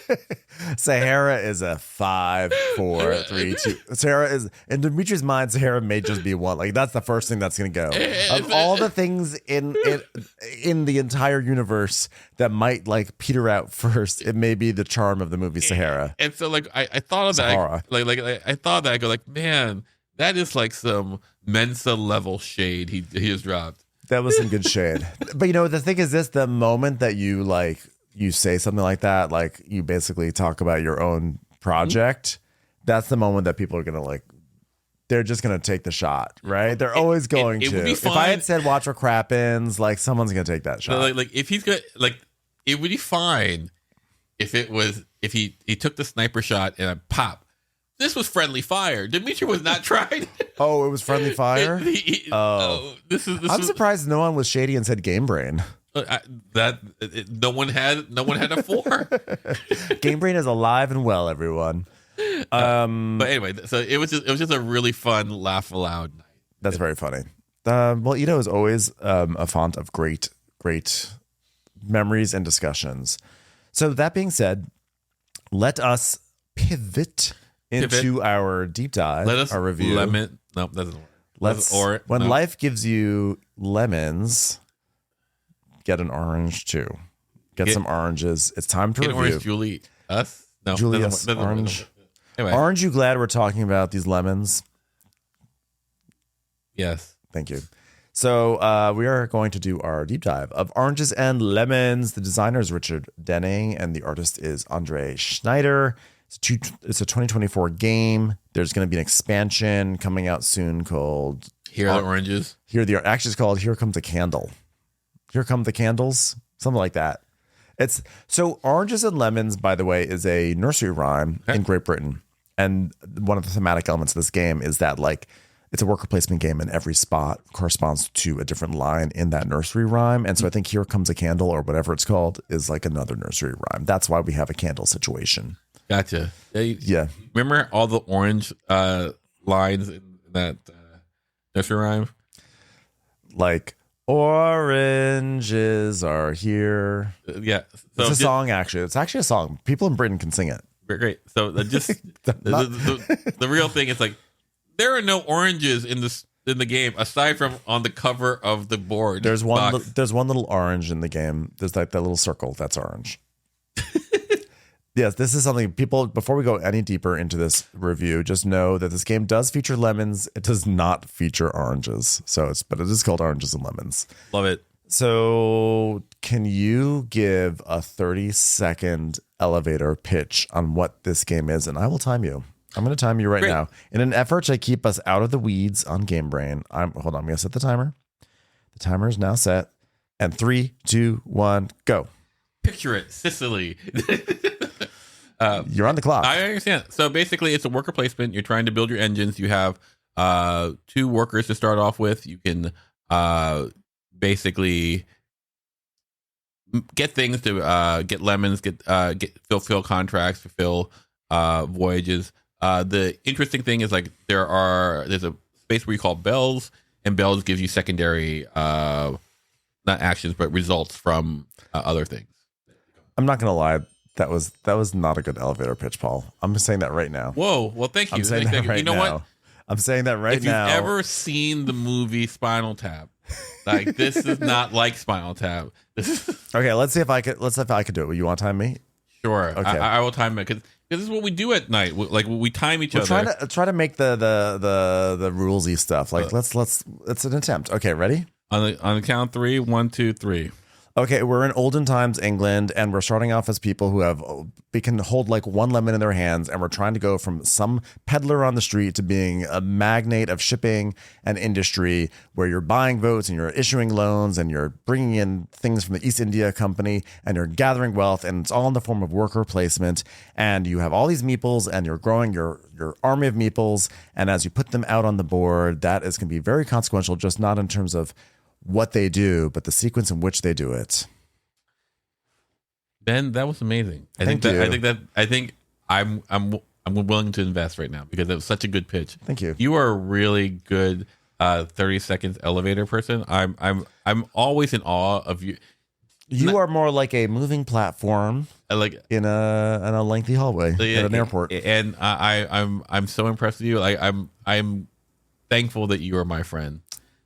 Sahara is a 5, 4, 3, 2. Sahara is, in Dimitri's mind, Sahara may just be 1. Like that's the first thing that's going to go. Of all the things in the entire universe that might like peter out first, it may be the charm of the movie Sahara. And so like I thought of that, I thought that I go like, man, that is like some Mensa level shade he has dropped. That was some good shade. But the thing is this, the moment that you say something like that, like you basically talk about your own project, that's the moment that people are going to they're just going to take the shot, right? They're always going to. If I had said watch what crappens, like someone's going to take that shot. Like if he's going it would be fine if he took the sniper shot and a pop. This was friendly fire. Dimitri was not trying. Oh, it was friendly fire? I'm surprised no one was shady and said Game Brain. No one had a 4. Game Brain is alive and well, everyone. But anyway, so it was just a really fun laugh aloud night. That's very funny. Well, Ito is always a font of great memories and discussions. So that being said, let us pivot into our deep dive, our review. Lemon. Nope, that doesn't work. When life gives you lemons, get an orange too. Get some oranges. It's time to review. Orange, Julie, us? No, Julius, orange. Anyway. Aren't you glad we're talking about these lemons? Yes. Thank you. So we are going to do our deep dive of Oranges and Lemons. The designer is Richard Denning, and the artist is Andre Schneider. It's a 2024 game. There's going to be an expansion coming out soon called Here Are the Oranges. Actually, it's called Here Comes a Candle. Here Come the Candles, something like that. It's so Oranges and Lemons, by the way, is a nursery rhyme in Great Britain, and one of the thematic elements of this game is that it's a worker placement game, and every spot corresponds to a different line in that nursery rhyme. And so I think Here Comes a Candle, or whatever it's called, is like another nursery rhyme. That's why we have a candle situation. Gotcha. Yeah. Remember all the orange lines in that nursery rhyme? Like, oranges are here. Yeah. So it's a song, actually. It's actually a song. People in Britain can sing it. Great. So just the real thing is there are no oranges in the game aside from on the cover of the board. There's one little orange in the game. There's like that little circle that's orange. Yes, this is something people, before we go any deeper into this review, just know that this game does feature lemons. It does not feature oranges. But it is called Oranges and Lemons. Love it. So can you give a 30-second elevator pitch on what this game is? And I will time you. I'm going to time you right now. In an effort to keep us out of the weeds on Game Brain, I'm going to set the timer. The timer is now set. And 3, 2, 1, go. Picture it, Sicily. You're on the clock. I understand. So basically, it's a worker placement. You're trying to build your engines. You have 2 workers to start off with. You can basically get things to get lemons, get fulfill contracts, fulfill voyages. The interesting thing is like there's a space where you call bells, and bells gives you secondary not actions but results from other things. I'm not gonna lie. That was not a good elevator pitch, Paul. I'm just saying that right now. Whoa! Well, thank you. I'm saying that right you know now. what? I'm saying that right now. If you've ever seen the movie Spinal Tap, like this is not like Spinal Tap. Okay, let's see if I could do it. You want to time me? Sure. Okay. I will time it because this is what we do at night. Like we time each other. Try to make the rulesy stuff. Like let's it's an attempt. Okay, ready? On the count 3, 1, 2, 3. Okay, we're in olden times England, and we're starting off as people who can hold like 1 lemon in their hands, and we're trying to go from some peddler on the street to being a magnate of shipping and industry, where you're buying votes and you're issuing loans and you're bringing in things from the East India Company and you're gathering wealth, and it's all in the form of worker placement. And you have all these meeples, and you're growing your army of meeples, and as you put them out on the board, that is going to be very consequential, just not in terms of what they do, but the sequence in which they do it. Ben, that was amazing. I think I'm willing to invest right now because it was such a good pitch. Thank you. You are a really good 30 seconds elevator person. I'm always in awe of you. You are more like a moving platform, like in a lengthy hallway at an airport. And I'm so impressed with you. Like I'm thankful that you are my friend.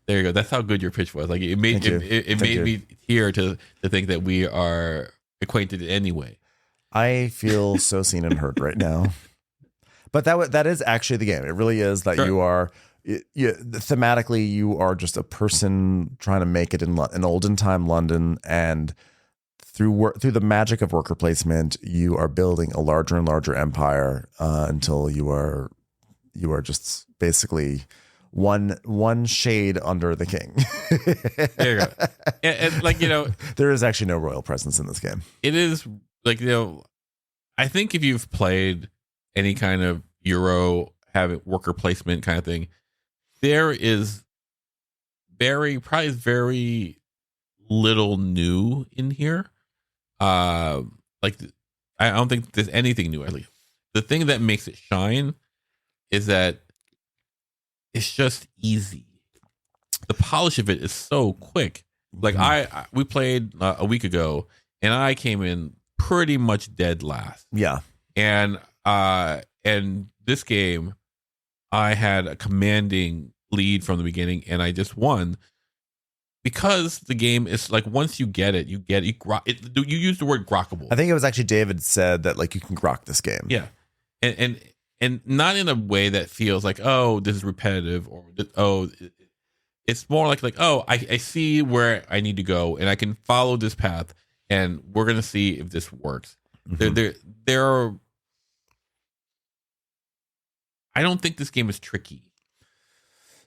There you go. That's how good your pitch was. Like it made me here to think that we are acquainted in any way. I feel so seen and heard right now. But that is actually the game. It really is that sure. Thematically you are just a person trying to make it in olden time London, and through the magic of worker placement, you are building a larger and larger empire until you are just basically one shade under the king. There you go. And like, there is actually no royal presence in this game. It is like, I think if you've played any kind of Euro having worker placement kind of thing, there is very little new in here. Like I don't think there's anything new. At least the thing that makes it shine is that it's just easy. The polish of it is so quick. Like we played a week ago, and I came in pretty much dead last. Yeah, and this game, I had a commanding lead from the beginning, and I just won because the game is like once you get it, you get it. You use the word grokkable. I think it was actually David said that like you can grok this game. Yeah, and not in a way that feels like, oh, this is repetitive, or it's more like oh, I see where I need to go and I can follow this path, and we're gonna see if this works. Mm-hmm. There are. I don't think this game is tricky.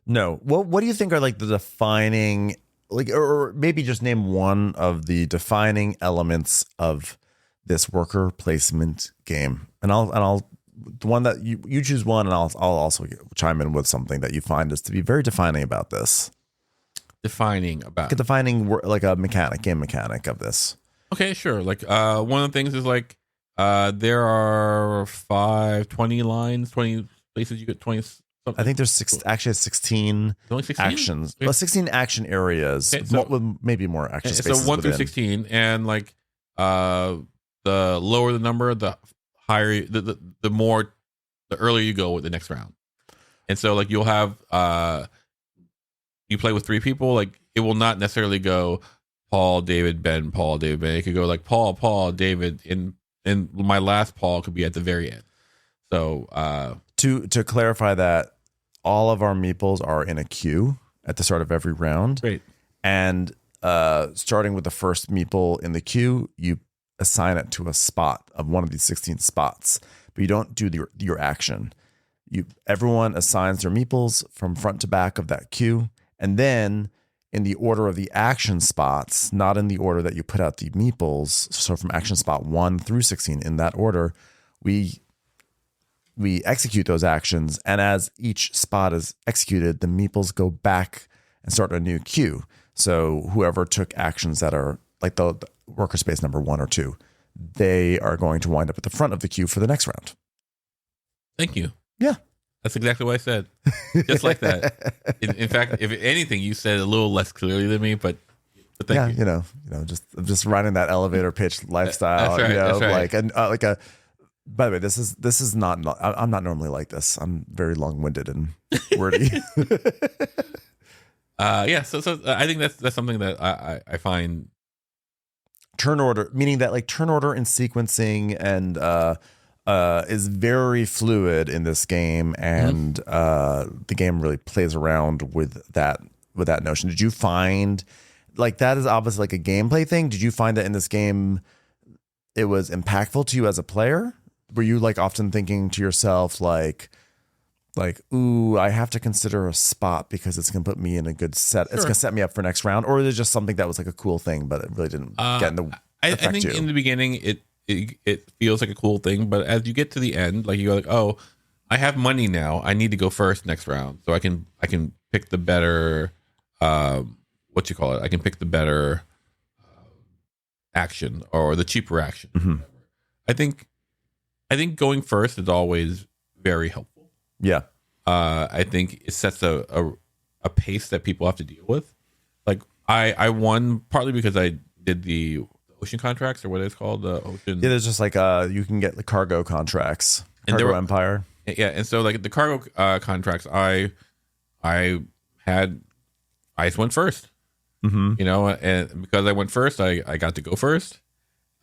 No. What do you think are like the defining, like, or maybe just name one of the defining elements of this worker placement game, and I'll the one that you choose one, and I'll also chime in with something that you find is to be very defining about this. Defining like a game mechanic of this. Okay, sure. Like one of the things is like there are 20 lines, 20 places you get 20 something. I think there's 16 actions. Well, 16 action areas. Okay, so, maybe more action spaces. So 1 through 16, and like the lower the number, the higher the earlier you go with the next round. And so like you'll have you play with 3 people, like it will not necessarily go Paul, David, Ben, Paul, David, Ben. It could go like Paul, David, and my last Paul could be at the very end. So to clarify that, all of our meeples are in a queue at the start of every round. Great. And starting with the first meeple in the queue, you assign it to a spot of one of these 16 spots, but you don't do your action. Everyone assigns their meeples from front to back of that queue, and then in the order of the action spots, not in the order that you put out the meeples, so from action spot 1 through 16 in that order, we execute those actions, and as each spot is executed, the meeples go back and start a new queue. So whoever took actions that are like the worker space number 1 or 2, they are going to wind up at the front of the queue for the next round. Thank you. Yeah. That's exactly what I said. Just like that. In fact, if anything, you said it a little less clearly than me, but thank you. You know, just riding that elevator pitch lifestyle. That's right, you know, that's right. By the way, this is not. I'm not normally like this. I'm very long-winded and wordy. Yeah. So I think that's something that I find turn order, meaning that like turn order and sequencing and is very fluid in this game, and the game really plays around with that notion. Did you find like that is obviously like a gameplay thing? Did you find that in this game it was impactful to you as a player? Were you like often thinking to yourself like, ooh, I have to consider a spot because it's going to put me in a good set. It's going to set me up for next round, or is it just something that was like a cool thing, but it really didn't get in the. I think in the beginning it feels like a cool thing, but as you get to the end, like you go like, oh, I have money now. I need to go first next round, so I can pick the better. What you call it? I can pick the better action or the cheaper action. Mm-hmm. I think going first is always very helpful. Yeah. I think it sets a pace that people have to deal with. Like I won partly because I did the ocean contracts, or what it's called, the ocean. Yeah, there's just like you can get the cargo contracts, and Cargo Empire. Yeah, and so like the cargo contracts, I just went first. Mm-hmm. You know, and because I went first, I got to go first.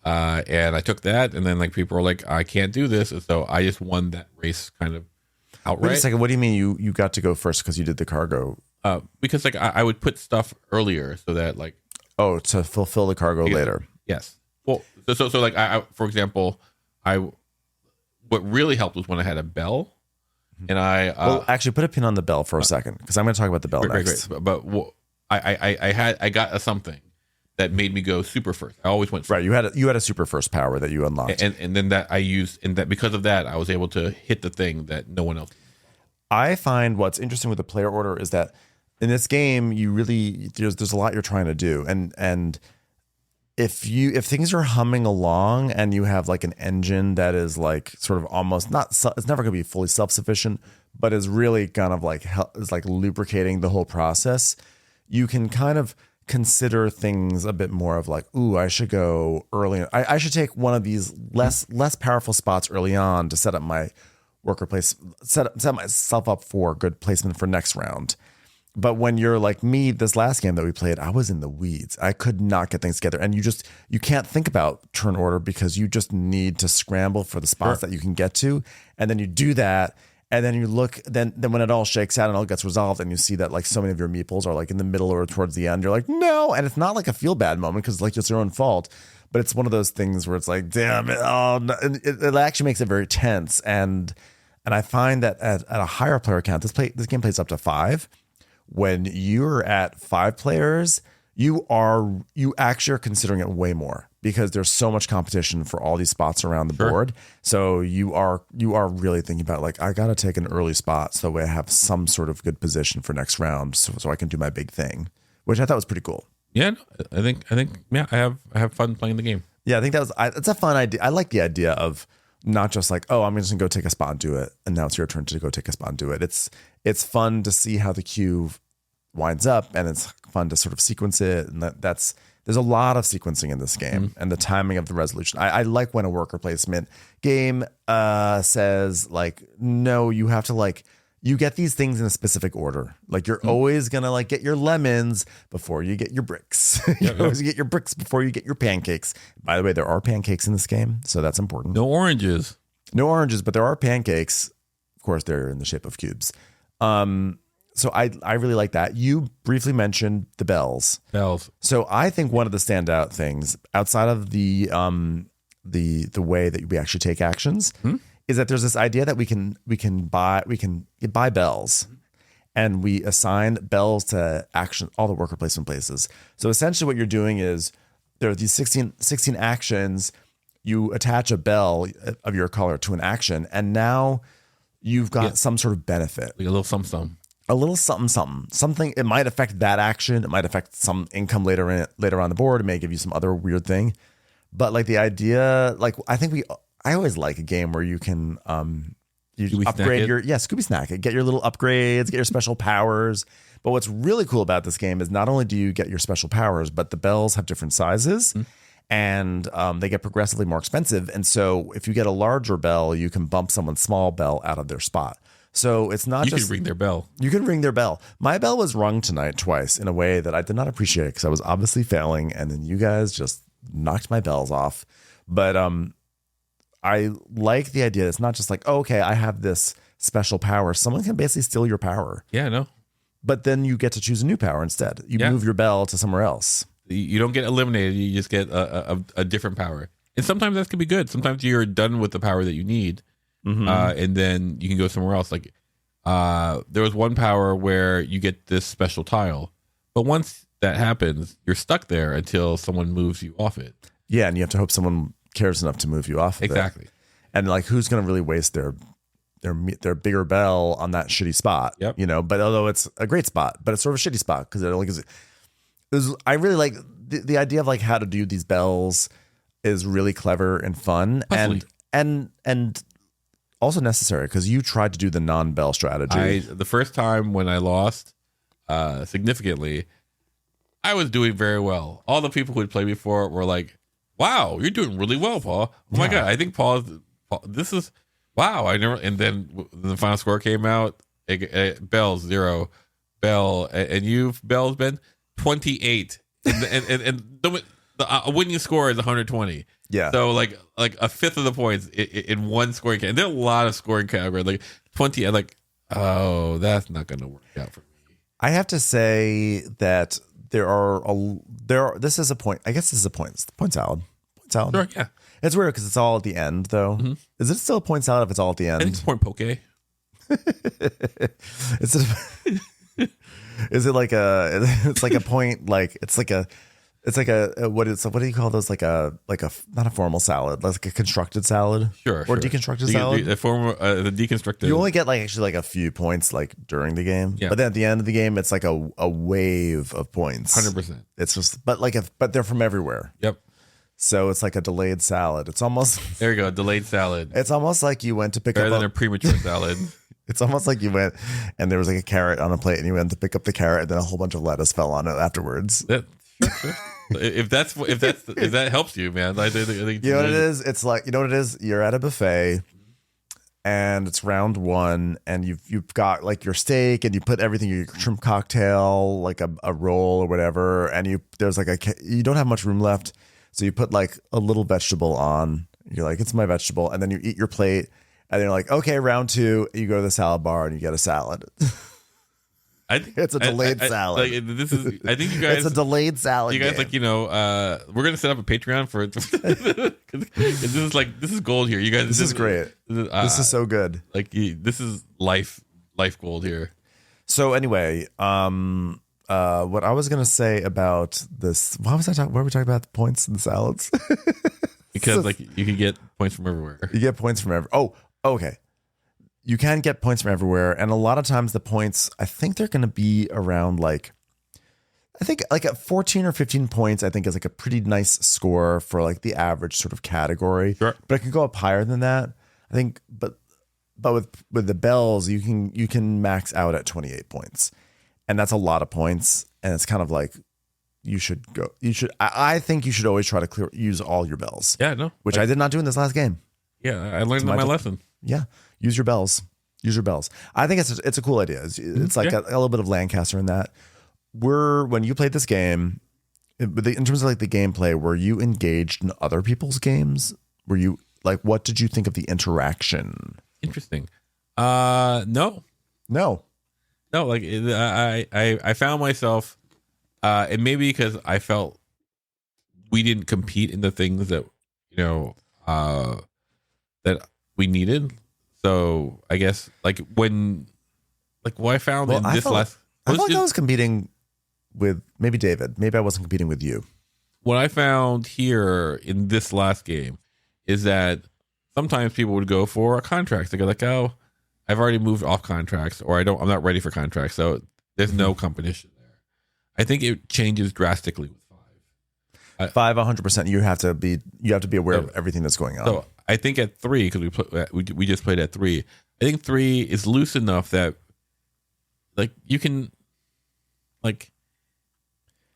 And I took that, and then like people were like, I can't do this, and so I just won that race kind of outright. Wait a second, what do you mean you got to go first because you did the cargo? Because like I would put stuff earlier so that like to fulfill the cargo later. Yes. Well, so like I for example, what really helped was when I had a bell, and well, actually put a pin on the bell for a second because I'm going to talk about the bell next. Great. But I got a something that made me go super first. I always went first. Right. You had a super first power that you unlocked. And then that I used, and that because of that, I was able to hit the thing that no one else did. I find what's interesting with the player order is that in this game, there's a lot you're trying to do. And if things are humming along and you have like an engine that is like sort of almost it's never going to be fully self-sufficient, but is really kind of like is like lubricating the whole process, you can kind of consider things a bit more of like, ooh, I should go early. I should take one of these less powerful spots early on to set up my worker place, set myself up for good placement for next round. But when you're like me, this last game that we played, I was in the weeds. I could not get things together. And you can't think about turn order because you just need to scramble for the spots that you can get to. And then you do that. And then you look, then when it all shakes out and all gets resolved, and you see that like so many of your meeples are like in the middle or towards the end, you're like, no. And it's not like a feel bad moment because like it's your own fault, but it's one of those things where it's like, damn it, oh, no. It actually makes it very tense. And I find that at a higher player count, this game plays up to 5. When you're at 5 players, you actually are considering it way more because there's so much competition for all these spots around the board. So you are really thinking about like, I got to take an early spot so that way I have some sort of good position for next round so I can do my big thing, which I thought was pretty cool. Yeah, I think yeah, I have fun playing the game. Yeah, I think it's a fun idea. I like the idea of not just like, oh, I'm just gonna go take a spot and do it, and now it's your turn to go take a spot and do it. It's fun to see how the queue winds up, and it's fun to sort of sequence it, and there's a lot of sequencing in this game, and the timing of the resolution. I like when a worker placement game says like, no, you have to like, you get these things in a specific order. Like you're always gonna like get your lemons before you get your bricks. You always get your bricks before you get your pancakes. By the way, there are pancakes in this game, so that's important. No oranges, but there are pancakes. Of course, they're in the shape of cubes. So I really like that. You briefly mentioned the bells. So I think one of the standout things outside of the way that we actually take actions is that there's this idea that we can buy bells, and we assign bells to action all the worker placement places. So essentially what you're doing is there are these 16 actions. you attach a bell of your color to an action, and now you've got some sort of benefit. Like a little something. A little something. It might affect that action. It might affect some income later on the board. It may give you some other weird thing. But like the idea, like I always like a game where you can you upgrade your Scooby Snack it, get your little upgrades, get your special powers. But what's really cool about this game is not only do you get your special powers, but the bells have different sizes. And they get progressively more expensive. And so if you get a larger bell, you can bump someone's small bell out of their spot. So it's not You can ring their bell. You can ring their bell. My bell was rung tonight twice in a way that I did not appreciate because I was obviously failing. And then you guys just knocked my bells off. But I like the idea. It's not just like, oh, okay, I have this special power. Someone can basically steal your power. Yeah, no. But then you get to choose a new power instead. You move your bell to somewhere else. You don't get eliminated. You just get a different power. And sometimes that can be good. Sometimes you're done with the power that you need. And then you can go somewhere else. Like there was one power where you get this special tile. But once that happens, you're stuck there until someone moves you off it. Yeah, and you have to hope someone cares enough to move you off of Exactly. it. And like, who's going to really waste their bigger bell on that shitty spot? Yep. You know, but although it's a great spot, but it's sort of a shitty spot because it only gives I really like the idea of like how to do these bells is really clever and fun. Puzzly. and also necessary because you tried to do the non-bell strategy. The first time when I lost significantly, I was doing very well. All the people who had played before were like, wow, you're doing really well, Paul. Oh my God. I think Paul, this is, wow. And then the final score came out, Bell 0, Bell, and you've, Bell's been 28. And the winning score is 120. Yeah. So like a fifth of the points in one scoring category. And there are a lot of scoring categories, like 20. I'm like, oh, that's not going to work out for me. I have to say that this is a point. I guess this is a point salad. Point salad. Sure, yeah. It's weird because it's all at the end, though. Mm-hmm. Is it still a point salad if it's all at the end? I think it's point poke. Is it like a? It's like a point. Like it's like a. What do you call those? Like a not a formal salad, like a constructed salad, sure, or deconstructed salad. The deconstructed. You only get like actually like a few points like during the game, but then at the end of the game, it's like a wave of points. 100%. It's just but they're from everywhere. Yep. So it's like a delayed salad. It's almost there you go, delayed salad. It's almost like you went to pick better up than a premature salad. It's almost like you went and there was like a carrot on a plate, and you went to pick up the carrot, and then a whole bunch of lettuce fell on it afterwards. Sure. If that helps you, man. I think you know what it is? It's like, you know what it is? You're at a buffet and it's round one, and you've got like your steak, and you put everything, your shrimp cocktail, like a roll or whatever, and you don't have much room left, so you put like a little vegetable on. You're like, it's my vegetable, and then you eat your plate, and then you're like, okay, round two, you go to the salad bar and you get a salad. It's a delayed salad. I think you guys. It's a delayed salad. You guys, game. We're gonna set up a Patreon for it. This is gold here. You guys, this is great. This is so good. This is life gold here. So anyway, what I was gonna say about this? Why was I talking? Why were we talking about the points and the salads? Because you can get points from everywhere. You get points from everywhere. Oh, okay. You can get points from everywhere, and a lot of times the points, I think they're going to be around I think at 14 or 15 points, I think is like a pretty nice score for like the average sort of category. Sure. But it can go up higher than that, I think. But with the bells, you can max out at 28 points, and that's a lot of points. And it's kind of like I think you should always try to use all your bells. Yeah, no, which I did not do in this last game. Yeah, I learned my lesson. Yeah. Use your bells. I think it's a cool idea. It's like a little bit of Lancaster in that. When you played this game, in terms of like the gameplay, were you engaged in other people's games? Were you like, what did you think of the interaction? Interesting. No. Like I found myself, and maybe because I felt we didn't compete in the things that that we needed. So I guess what I found in this last, I thought I was competing with maybe David. Maybe I wasn't competing with you. What I found here in this last game is that sometimes people would go for a contract. They go like, oh, I've already moved off contracts, or I'm not ready for contracts. So there's no competition there. I think it changes drastically with 5. 5, 100%. You have to be aware of everything that's going on. So I think at 3, because we just played at 3. I think 3 is loose enough that like you can like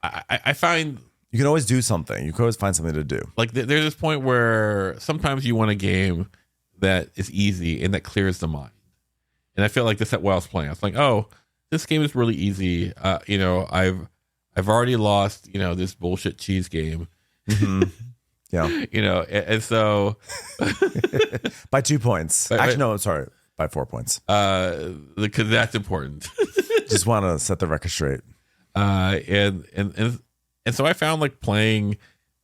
I find you can always do something. You can always find something to do. Like there's this point where sometimes you want a game that is easy and that clears the mind. And I feel like this at while I was playing. I was like, oh, this game is really easy. I've already lost, this bullshit cheese game. Mm-hmm. Yeah. And so by 2 points. Actually, no, I'm sorry. By 4 points. Because that's important. Just want to set the record straight. And so I found like playing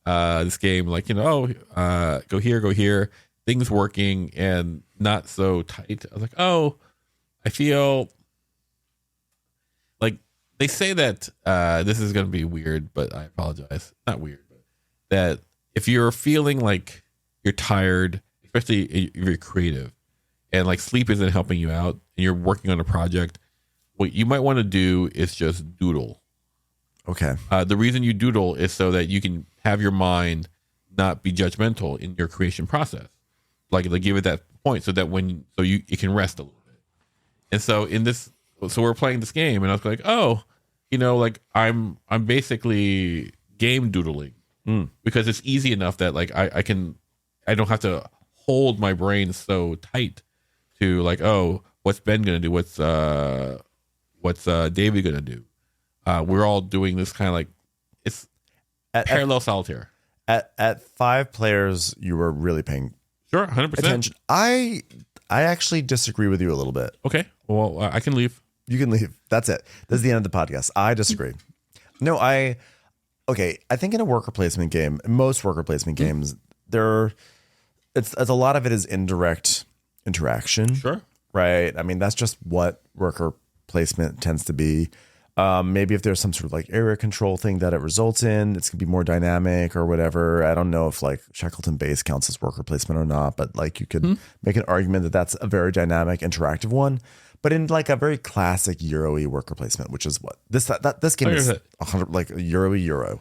this game, like, go here, things working and not so tight. I was like, oh, I feel like they say that this is going to be weird, but I apologize. Not weird, but that if you're feeling like you're tired, especially if you're creative and like sleep isn't helping you out and you're working on a project, what you might want to do is just doodle. Okay. The reason you doodle is so that you can have your mind not be judgmental in your creation process. Like give it that point so that it can rest a little bit. And so so we're playing this game and I was like, oh, like I'm basically game doodling because it's easy enough that like I don't have to hold my brain so tight to like, oh, what's Ben gonna do? What's David gonna do? We're all doing this kind of like it's parallel solitaire. At 5 players, you were really paying 100% attention. I actually disagree with you a little bit. Okay, well, I can leave. You can leave. That's it. This is the end of the podcast. I disagree. No, I think in a worker placement game, most worker placement games, it's a lot of it is indirect interaction. Sure. Right. I mean, that's just what worker placement tends to be. Maybe if there's some sort of like area control thing that it results in, it's gonna be more dynamic or whatever. I don't know if like Shackleton Base counts as worker placement or not, but like you could make an argument that that's a very dynamic, interactive one. But in like a very classic Euro-y worker placement, which is what this game is 100 like Euro.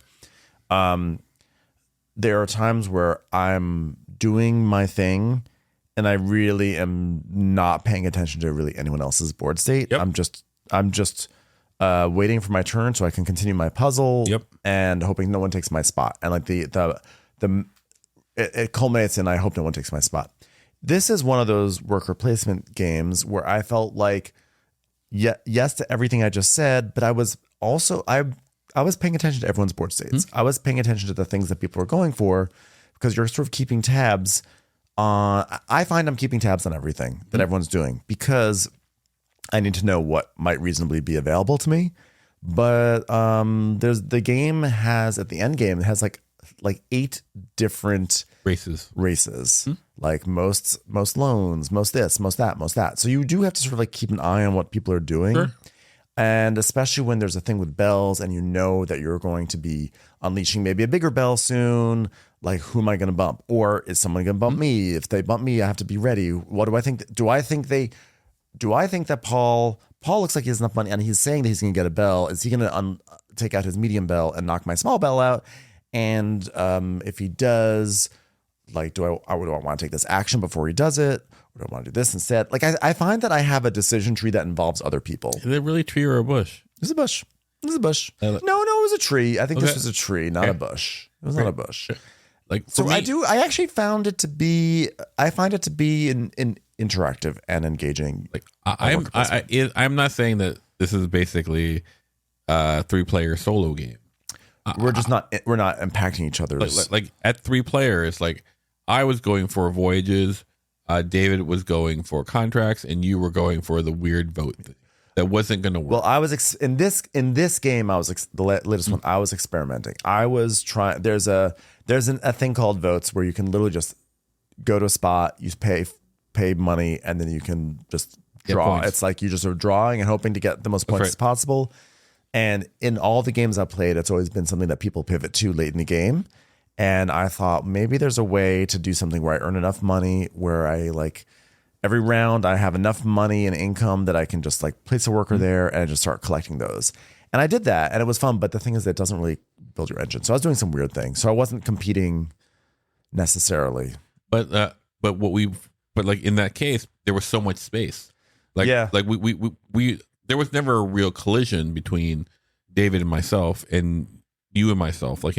There are times where I'm doing my thing and I really am not paying attention to really anyone else's board state. Yep. I'm just waiting for my turn so I can continue my puzzle. Yep. And hoping no one takes my spot. And like it culminates in I hope no one takes my spot. This is one of those worker placement games where I felt like yes to everything I just said, but I was also I was paying attention to everyone's board states. I was paying attention to the things that people are going for because you're sort of keeping tabs on. I find I'm keeping tabs on everything that everyone's doing because I need to know what might reasonably be available to me. But there's the game has at the end game it has like 8 different races. Like most loans, most this, most that. So you do have to sort of like keep an eye on what people are doing. Sure. And especially when there's a thing with bells and you know that you're going to be unleashing maybe a bigger bell soon, like who am I going to bump? Or is someone going to bump me? If they bump me, I have to be ready. What do I think? Do I think that Paul looks like he has enough money and he's saying that he's going to get a bell? Is he going to take out his medium bell and knock my small bell out? And if he does, like, do I want to take this action before he does it? Or do I want to do this instead? Like, I find that I have a decision tree that involves other people. Is it really a tree or a bush? It was a bush. No, it was a tree. I think this was a tree, not a bush. It was not a bush. Like, so I actually found it to be. I find it to be in interactive and engaging. Like I'm not saying that this is basically a 3-player solo game. We're not impacting each other's. Like at 3 players, like I was going for voyages, David was going for contracts, and you were going for the weird vote thing that wasn't going to work. Well, I was in this game. I was the latest one. I was experimenting. I was trying. There's a thing called votes where you can literally just go to a spot, you pay money, and then you can just draw. It's like you just are drawing and hoping to get the most points as possible. And in all the games I've played, it's always been something that people pivot to late in the game. And I thought maybe there's a way to do something where I earn enough money where I like every round I have enough money and income that I can just like place a worker there and just start collecting those. And I did that and it was fun. But the thing is, it doesn't really build your engine. So I was doing some weird things. So I wasn't competing necessarily. But like in that case, there was so much space. Like, Yeah. like we there was never a real collision between David and myself and you and myself. Like,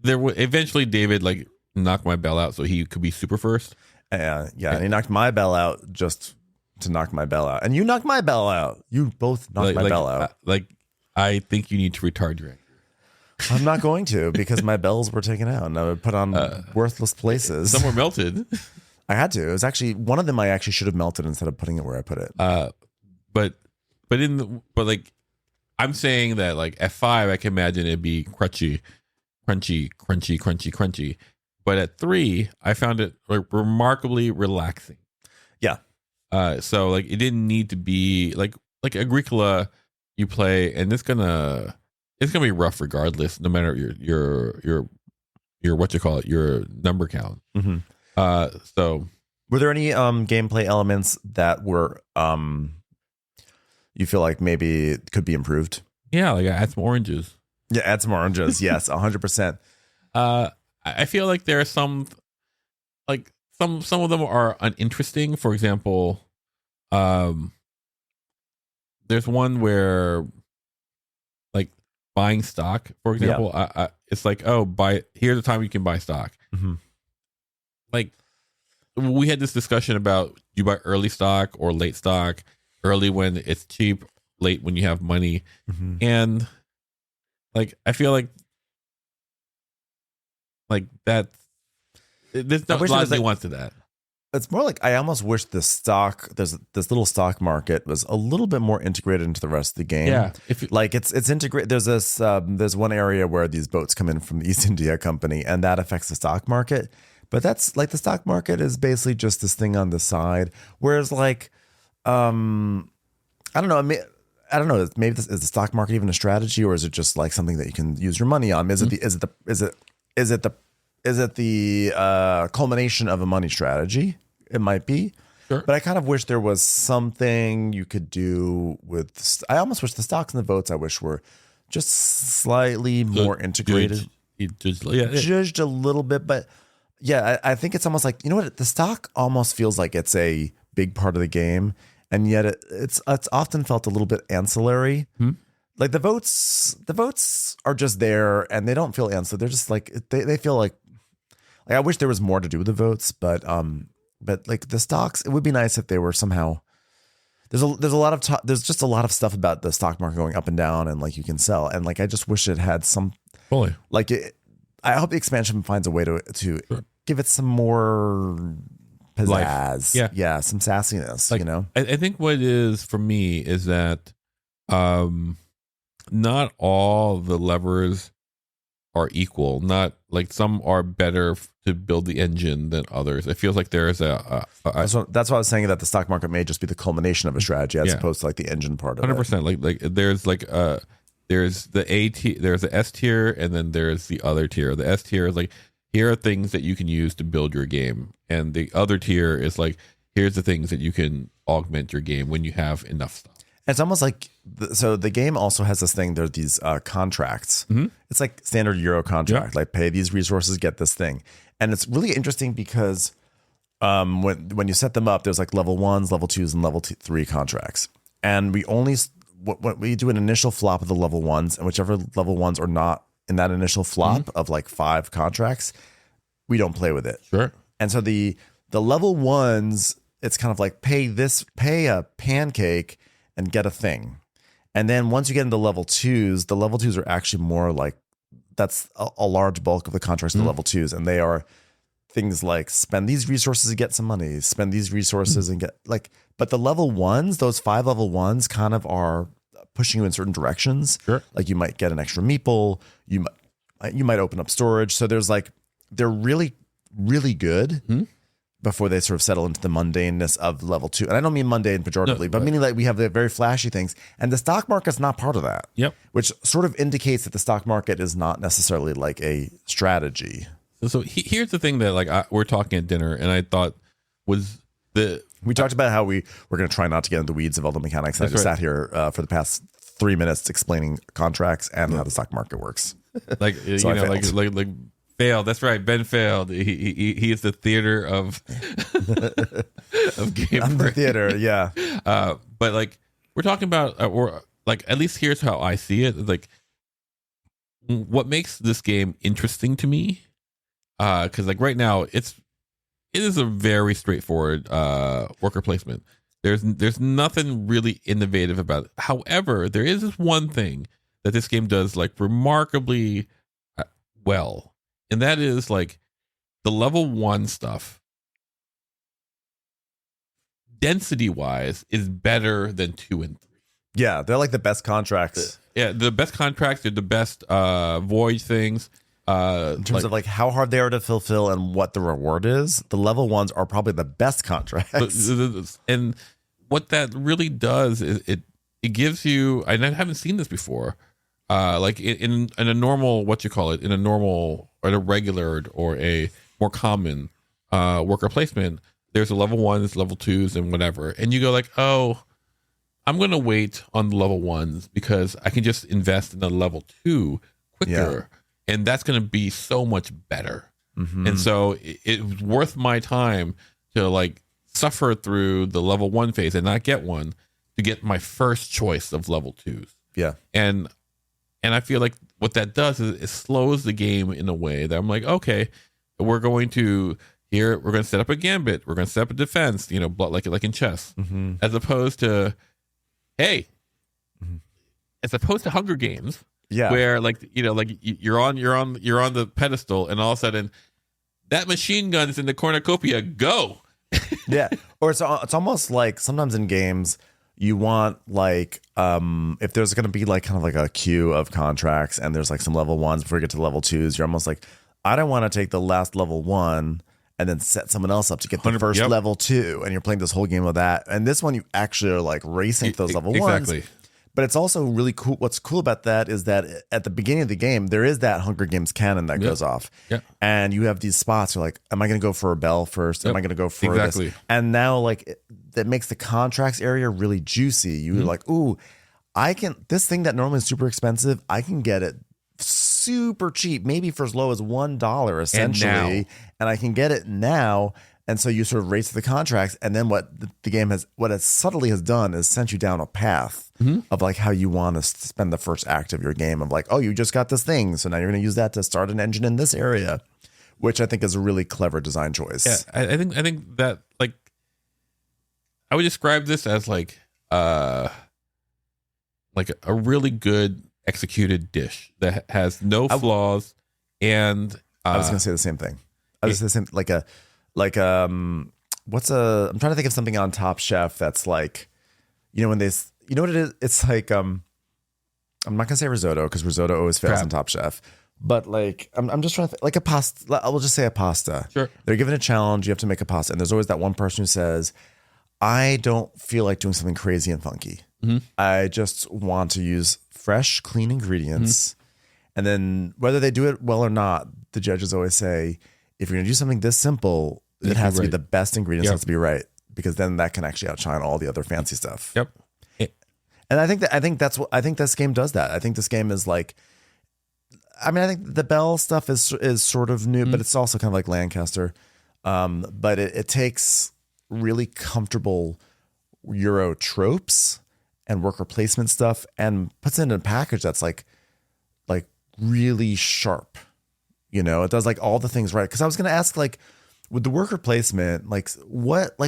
there was eventually David like knocked my bell out so he could be super first. Yeah. And he knocked my bell out just to knock my bell out. And you knocked my bell out. You both knocked my bell out. I think you need to retard your engine. I'm not going to because my bells were taken out and I would put on worthless places. Some were melted. I had to. It was actually one of them I actually should have melted instead of putting it where I put it. But like I'm saying that like at 5 I can imagine it'd be crunchy. But at 3 I found it like remarkably relaxing. Yeah. So like it didn't need to be like Agricola you play and it's gonna be rough regardless, no matter your what you call it, your number count. Mm-hmm. So were there any gameplay elements that were you feel like maybe could be improved? Yeah, like add some oranges. Yeah, add some oranges. Yes, 100%. I feel like there are some like some of them are uninteresting. For example, there's one where like buying stock, for example, it's like, here's the time you can buy stock. Mm-hmm. Like we had this discussion about you buy early stock or late stock, early when it's cheap, late when you have money. Mm-hmm. And like I feel like that there's not a lot of nuance to that. It's more like I almost wish the stock, there's this little stock market was a little bit more integrated into the rest of the game. Yeah. Like it's integrated. There's this, there's one area where these boats come in from the East India Company and that affects the stock market. But that's like the stock market is basically just this thing on the side. Whereas like, I don't know. I don't know. Maybe is the stock market even a strategy or is it just like something that you can use your money on? Is it the culmination of a money strategy? It might be. Sure. But I kind of wish there was something you could do with. I almost wish the stocks and the votes I wish were just slightly more integrated. Judged a little bit, but yeah, I think it's almost like, you know what? The stock almost feels like it's a big part of the game, and yet it's often felt a little bit ancillary. Like the votes are just there, and they don't feel ancillary. They're just like they feel like I wish there was more to do with the votes, but like the stocks, it would be nice if they were somehow. There's a lot of there's just a lot of stuff about the stock market going up and down, and like you can sell, and like I just wish it had some fully like it. I hope the expansion finds a way to give it some more pizzazz. Life. Yeah, some sassiness. Like, I think what it is for me is that not all the levers are equal. Not like some are better to build the engine than others. It feels like there is that's why I was saying that the stock market may just be the culmination of a strategy as opposed to like the engine part of 100%. it. Like there's the A tier, there's the S tier, and then there's the other tier. The S tier is like, here are things that you can use to build your game, and the other tier is like, here's the things that you can augment your game when you have enough stuff. It's almost like so the game also has this thing. There's these contracts. Mm-hmm. It's like standard Euro contract. Like pay these resources, get this thing, and it's really interesting because when you set them up, there's like level 1s, level 2s, and level 3 contracts, and we only. What we do an initial flop of the level 1s, and whichever level 1s are not in that initial flop of like 5 contracts, we don't play with it. Sure. And so the level 1s, it's kind of like pay a pancake and get a thing. And then once you get into level 2s, the level 2s are actually more like that's a large bulk of the contracts in the level 2s, and they are things like spend these resources and get some money, spend these resources and get like. But the level 1s, those 5 level 1s kind of are pushing you in certain directions. Sure. Like you might get an extra meeple, you might open up storage. So there's like, they're really, really good. before they sort of settle into the mundaneness of level 2. And I don't mean mundane pejoratively, but meaning like we have the very flashy things, and the stock market's not part of that. Yep. Which sort of indicates that the stock market is not necessarily like a strategy. So here's the thing that like we're talking at dinner, and I thought was we talked about how we're going to try not to get into the weeds of all the mechanics. I just sat here for the past 3 minutes explaining contracts and how the stock market works. Like So like failed. That's right. Ben failed. He is the theater of game. I'm the theater, yeah. But like we're talking about, or like at least here's how I see it. Like what makes this game interesting to me, because like right now it is a very straightforward worker placement. There's nothing really innovative about it. However, there is this one thing that this game does like remarkably well, and that is like the level 1 stuff. Density wise is better than 2 and 3. Yeah, they're like the best contracts. Yeah, the best contracts. They're the best voyage things. In terms of like how hard they are to fulfill and what the reward is, the level 1s are probably the best contracts. And what that really does is it gives you, and I haven't seen this before, like in a normal, in a normal or a regular or a more common worker placement, there's a level 1s, level 2s, and whatever. And you go like, oh, I'm going to wait on the level 1s because I can just invest in the level 2 quicker. Yeah. And that's going to be so much better. Mm-hmm. And so it was worth my time to like suffer through the level 1 phase and not get one to get my first choice of level 2s. Yeah. And I feel like what that does is it slows the game in a way that I'm like, okay, we're going to set up a gambit. We're going to set up a defense, like in chess, mm-hmm. as opposed to Hunger Games. Yeah. Where you're on the pedestal and all of a sudden that machine gun is in the cornucopia. Go. Yeah. Or it's almost like sometimes in games you want like if there's going to be like kind of like a queue of contracts and there's like some level 1s before you get to level 2s, you're almost like, I don't want to take the last level 1 and then set someone else up to get the first level 2, and you're playing this whole game of that. And this one you actually are like racing to those level 1s. Exactly. But it's also really cool. What's cool about that is that at the beginning of the game, there is that Hunger Games cannon that goes off. Yeah. And you have these spots. You're like, am I going to go for a bell first? Am I going to go for this? And now like that makes the contracts area really juicy. You're like, ooh, this thing that normally is super expensive, I can get it super cheap, maybe for as low as $1 essentially. And I can get it now. And so you sort of race the contracts, and then what the game what it subtly has done is sent you down a path of like how you want to spend the first act of your game of like, oh, you just got this thing, so now you're going to use that to start an engine in this area, which I think is a really clever design choice. Yeah, I think that like I would describe this as like a really good executed dish that has no flaws, and I was going to say the same thing. I was going to say I'm trying to think of something on Top Chef that's like, when they, what it is? It's like, I'm not gonna say risotto because risotto always fails on Top Chef, but like, I'm just trying to like a pasta. I will just say a pasta. Sure. They're given a challenge. You have to make a pasta. And there's always that one person who says, I don't feel like doing something crazy and funky. Mm-hmm. I just want to use fresh, clean ingredients. Mm-hmm. And then whether they do it well or not, the judges always say, if you're going to do something this simple, it has to be the best ingredients. Has to be right, because then that can actually outshine all the other fancy stuff. Yep. And I think this game does that. I think this game is like, I think the Bell stuff is sort of new, but it's also kind of like Lancaster. But it takes really comfortable Euro tropes and worker placement stuff and puts it in a package that's like really sharp. It does like all the things right. Because I was going to ask, like, with the worker placement, what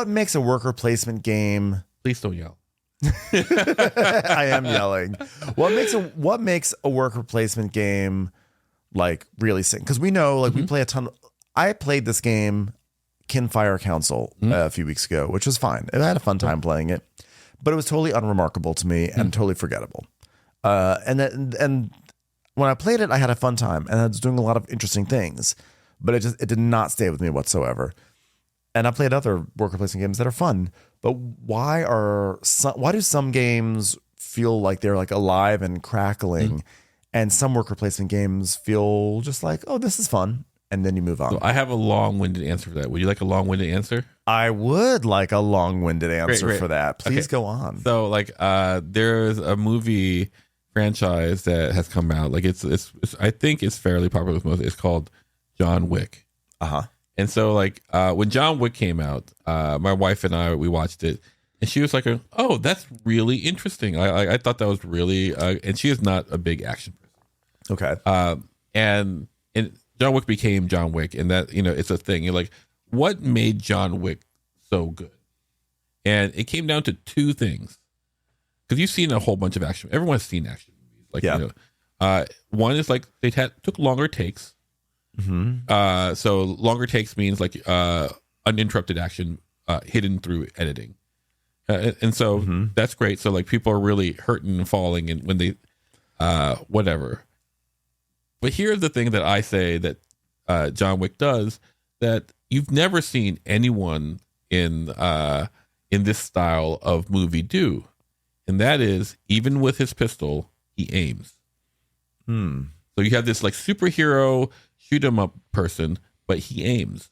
makes a worker placement game? Please don't yell. I am yelling. What makes a worker placement game like really sick? Because we know we play a ton. I played this game, Kinfire Council, a few weeks ago, which was fine. I had a fun time playing it, but it was totally unremarkable to me and totally forgettable. And when I played it, I had a fun time and I was doing a lot of interesting things. but it did not stay with me whatsoever. And I played other worker placement games that are fun, but why do some games feel like they're like alive and crackling, and some worker placement games feel just like, oh, this is fun, and then you move on? So I have a long-winded answer for that. Would you like a long-winded answer? I would like a long-winded answer Great. for that. Please Okay. go on. So like there's a movie franchise that has come out. Like it's I think it's fairly popular with most. It's called John Wick. Uh-huh. And so like when John Wick came out, my wife and we watched it, and she was like, "Oh, that's really interesting." I thought that was really and she is not a big action person. Okay. And John Wick became John Wick, and that, it's a thing. You're like, what made John Wick so good? And it came down to two things. Because you've seen a whole bunch of action. Everyone's seen action movies. Like, Yeah. One is like they took longer takes. Mm-hmm. So longer takes means like uninterrupted action hidden through editing. And so that's great. So like people are really hurting and falling, and when they whatever. But here's the thing that I say that John Wick does that you've never seen anyone in this style of movie do, and that is, even with his pistol, he aims. So you have this like superhero shoot 'em up person, but he aims,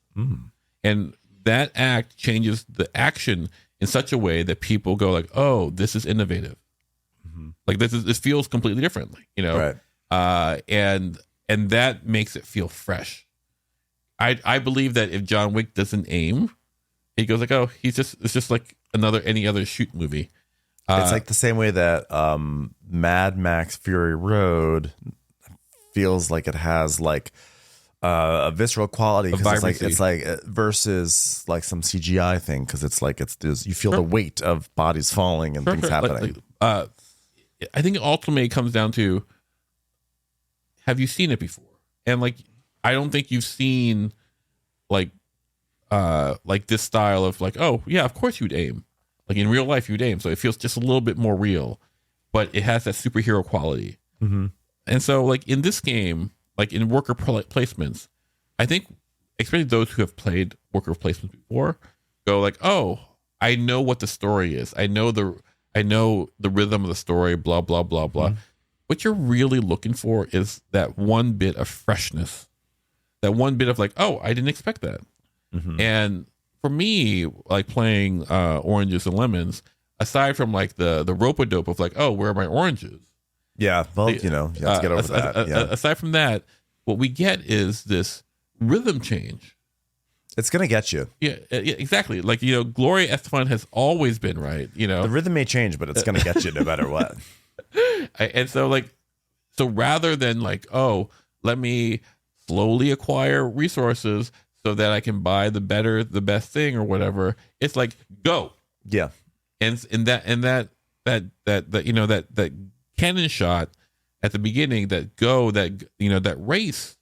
and that act changes the action in such a way that people go like, "Oh, this is innovative." Like this feels completely different, Right. And that makes it feel fresh. I believe that if John Wick doesn't aim, he goes like, "Oh, it's just like any other shoot movie." It's like the same way that Mad Max Fury Road feels like it has like a visceral quality, because it's like versus like some CGI thing, because it's like you feel the weight of bodies falling and things happening. I think ultimately it comes down to, have you seen it before? And like, I don't think you've seen like this style of like, oh yeah, of course you'd aim. Like in real life you'd aim, so it feels just a little bit more real, but it has that superhero quality. And so like in this game, like in worker placements, I think especially those who have played worker placements before go like, oh, I know what the story is. I know the rhythm of the story, blah, blah, blah, blah. What you're really looking for is that one bit of freshness, that one bit of like, oh, I didn't expect that. And for me, like playing Oranges and Lemons, aside from like the rope-a-dope of like, oh, where are my oranges? Yeah, well, you have to get over that. Yeah. Aside from that, what we get is this rhythm change. It's gonna get you. Yeah, exactly. Like, Gloria Estefan has always been right. The rhythm may change, but it's gonna get you no matter what. And so rather than like, oh, let me slowly acquire resources so that I can buy the best thing or whatever, it's like, go. Yeah. And that cannon shot at the beginning, that race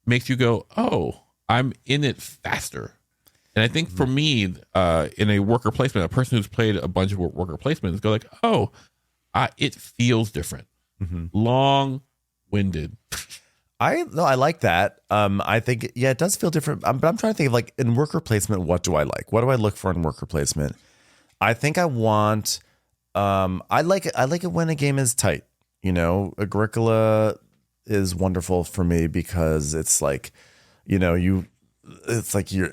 makes you go, oh, I'm in it faster. And I think for me, in a worker placement, a person who's played a bunch of worker placements go like, oh, it feels different. Long-winded. I like that. I think, yeah, it does feel different. But I'm trying to think of like, in worker placement, what do I like? What do I look for in worker placement? I think I want. I like it when a game is tight. Agricola is wonderful for me because it's like, it's like you're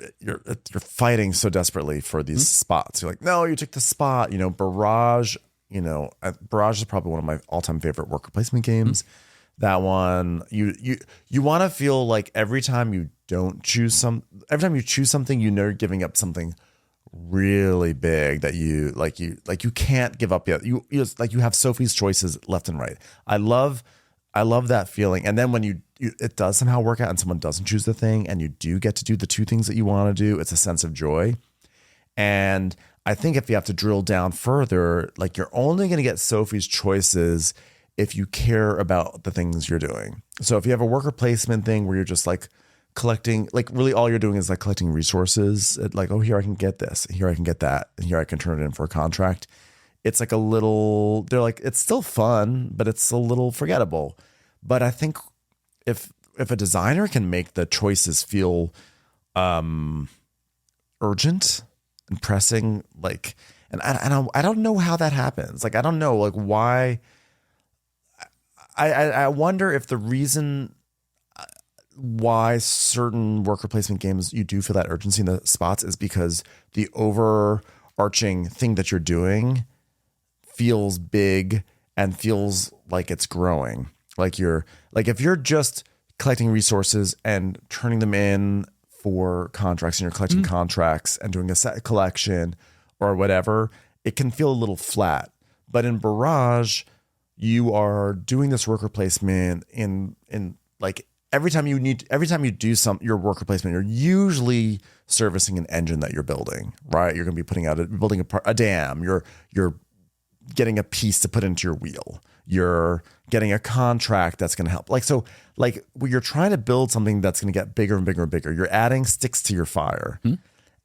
fighting so desperately for these spots. You're like, no, you took the spot. Barrage. Barrage is probably one of my all-time favorite worker placement games. That one, you want to feel like every time you choose something, you're giving up something really big that you can't give up yet. You have Sophie's choices left and right. I love that feeling. And then when it does somehow work out and someone doesn't choose the thing and you do get to do the two things that you want to do, it's a sense of joy. And I think if you have to drill down further, like, you're only going to get Sophie's choices if you care about the things you're doing. So if you have a worker placement thing where you're just like collecting, like really all you're doing is like collecting resources, like, oh, here I can get this, here I can get that, and here I can turn it in for a contract. It's like they're like, it's still fun, but it's a little forgettable. But I think if if a designer can make the choices feel urgent and pressing, like, and I don't know how that happens. Like, I don't know, like, why. I wonder if the reason why certain worker placement games you do feel that urgency in the spots is because the overarching thing that you're doing feels big and feels like it's growing. Like if you're just collecting resources and turning them in for contracts, and you're collecting contracts and doing a set collection or whatever, it can feel a little flat. But in Barrage, you are doing this worker placement in like every time you do your worker placement, you're usually servicing an engine that you're building, right? You're going to be building a dam. You're getting a piece to put into your wheel. You're getting a contract that's going to help. Like you're trying to build something that's going to get bigger and bigger and bigger. You're adding sticks to your fire.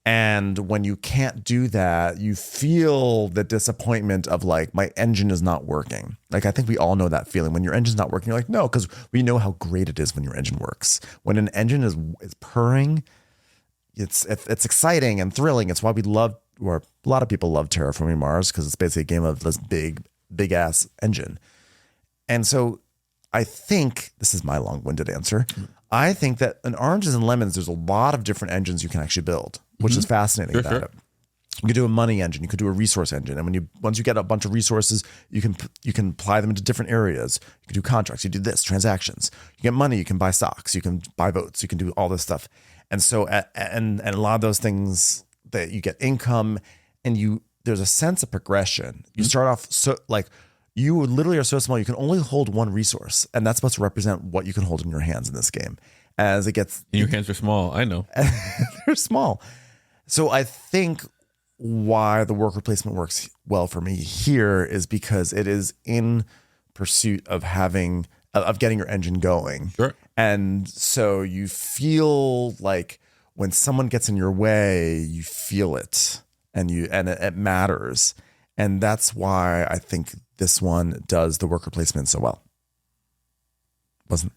And when you can't do that, you feel the disappointment of like, my engine is not working. Like, I think we all know that feeling when your engine's not working. You're like, no, because we know how great it is when your engine works. When an engine is purring, it's exciting and thrilling. It's why a lot of people love Terraforming Mars, because it's basically a game of this big ass engine. And so I think, this is my long-winded answer, I think that in Oranges and Lemons, there's a lot of different engines you can actually build, which is fascinating about it. You could do a money engine, you could do a resource engine, and once you get a bunch of resources, you can apply them into different areas. You can do contracts, you do this, transactions. You get money, you can buy stocks, you can buy votes, you can do all this stuff. And so and a lot of those things that you get income, and there's a sense of progression. You start off you literally are so small, you can only hold one resource, and that's supposed to represent what you can hold in your hands in this game. As it gets, and your hands are small. I know. They're small. So I think why the worker placement works well for me here is because it is in pursuit of getting your engine going. Sure. And so you feel like when someone gets in your way, you feel it, and it matters. And that's why I think this one does the worker placement so well. Did